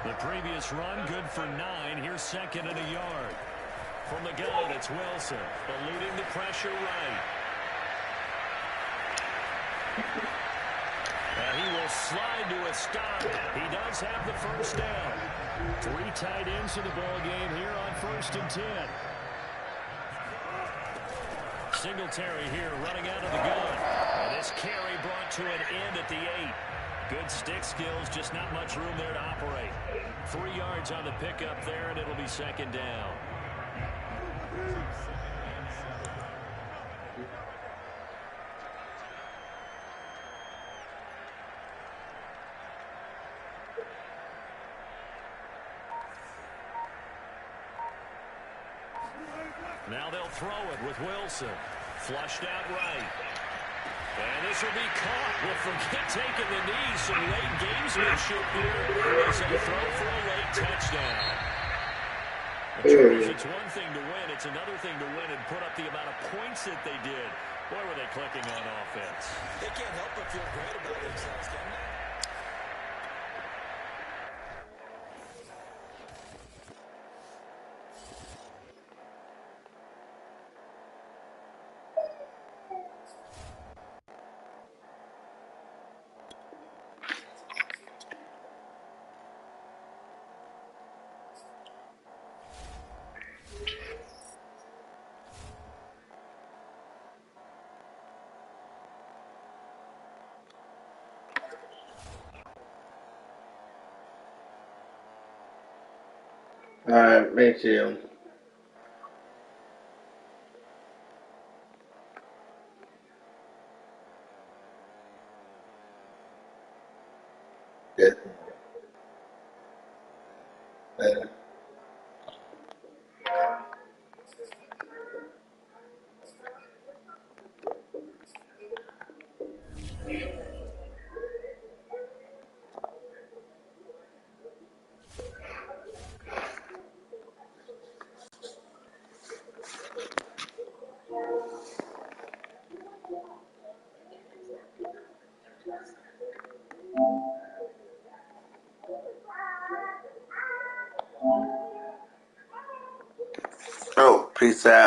B: The previous run good for 9. Here's 2nd and a yard. From the gun, it's Wilson. Eluding the pressure right. And he will slide to a stop. He does have the 1st down. 3 tight ends to the ball game here on 1st and 10. Singletary here running out of the gun. And this carry brought to an end at the 8. Good stick skills, just not much room there to operate. 3 yards on the pickup there, and it'll be 2nd down. Now they'll throw it with Wilson. Flushed out right. And this will be caught. We'll forget taking the knee. Some late gamesmanship here as they throw for a late touchdown. It's one thing to win. It's another thing to win and put up the amount of points that they did. Boy, were they clicking on offense.
D: They can't help but feel great about themselves, can they?
A: Alright, me too. Yeah. Peace out.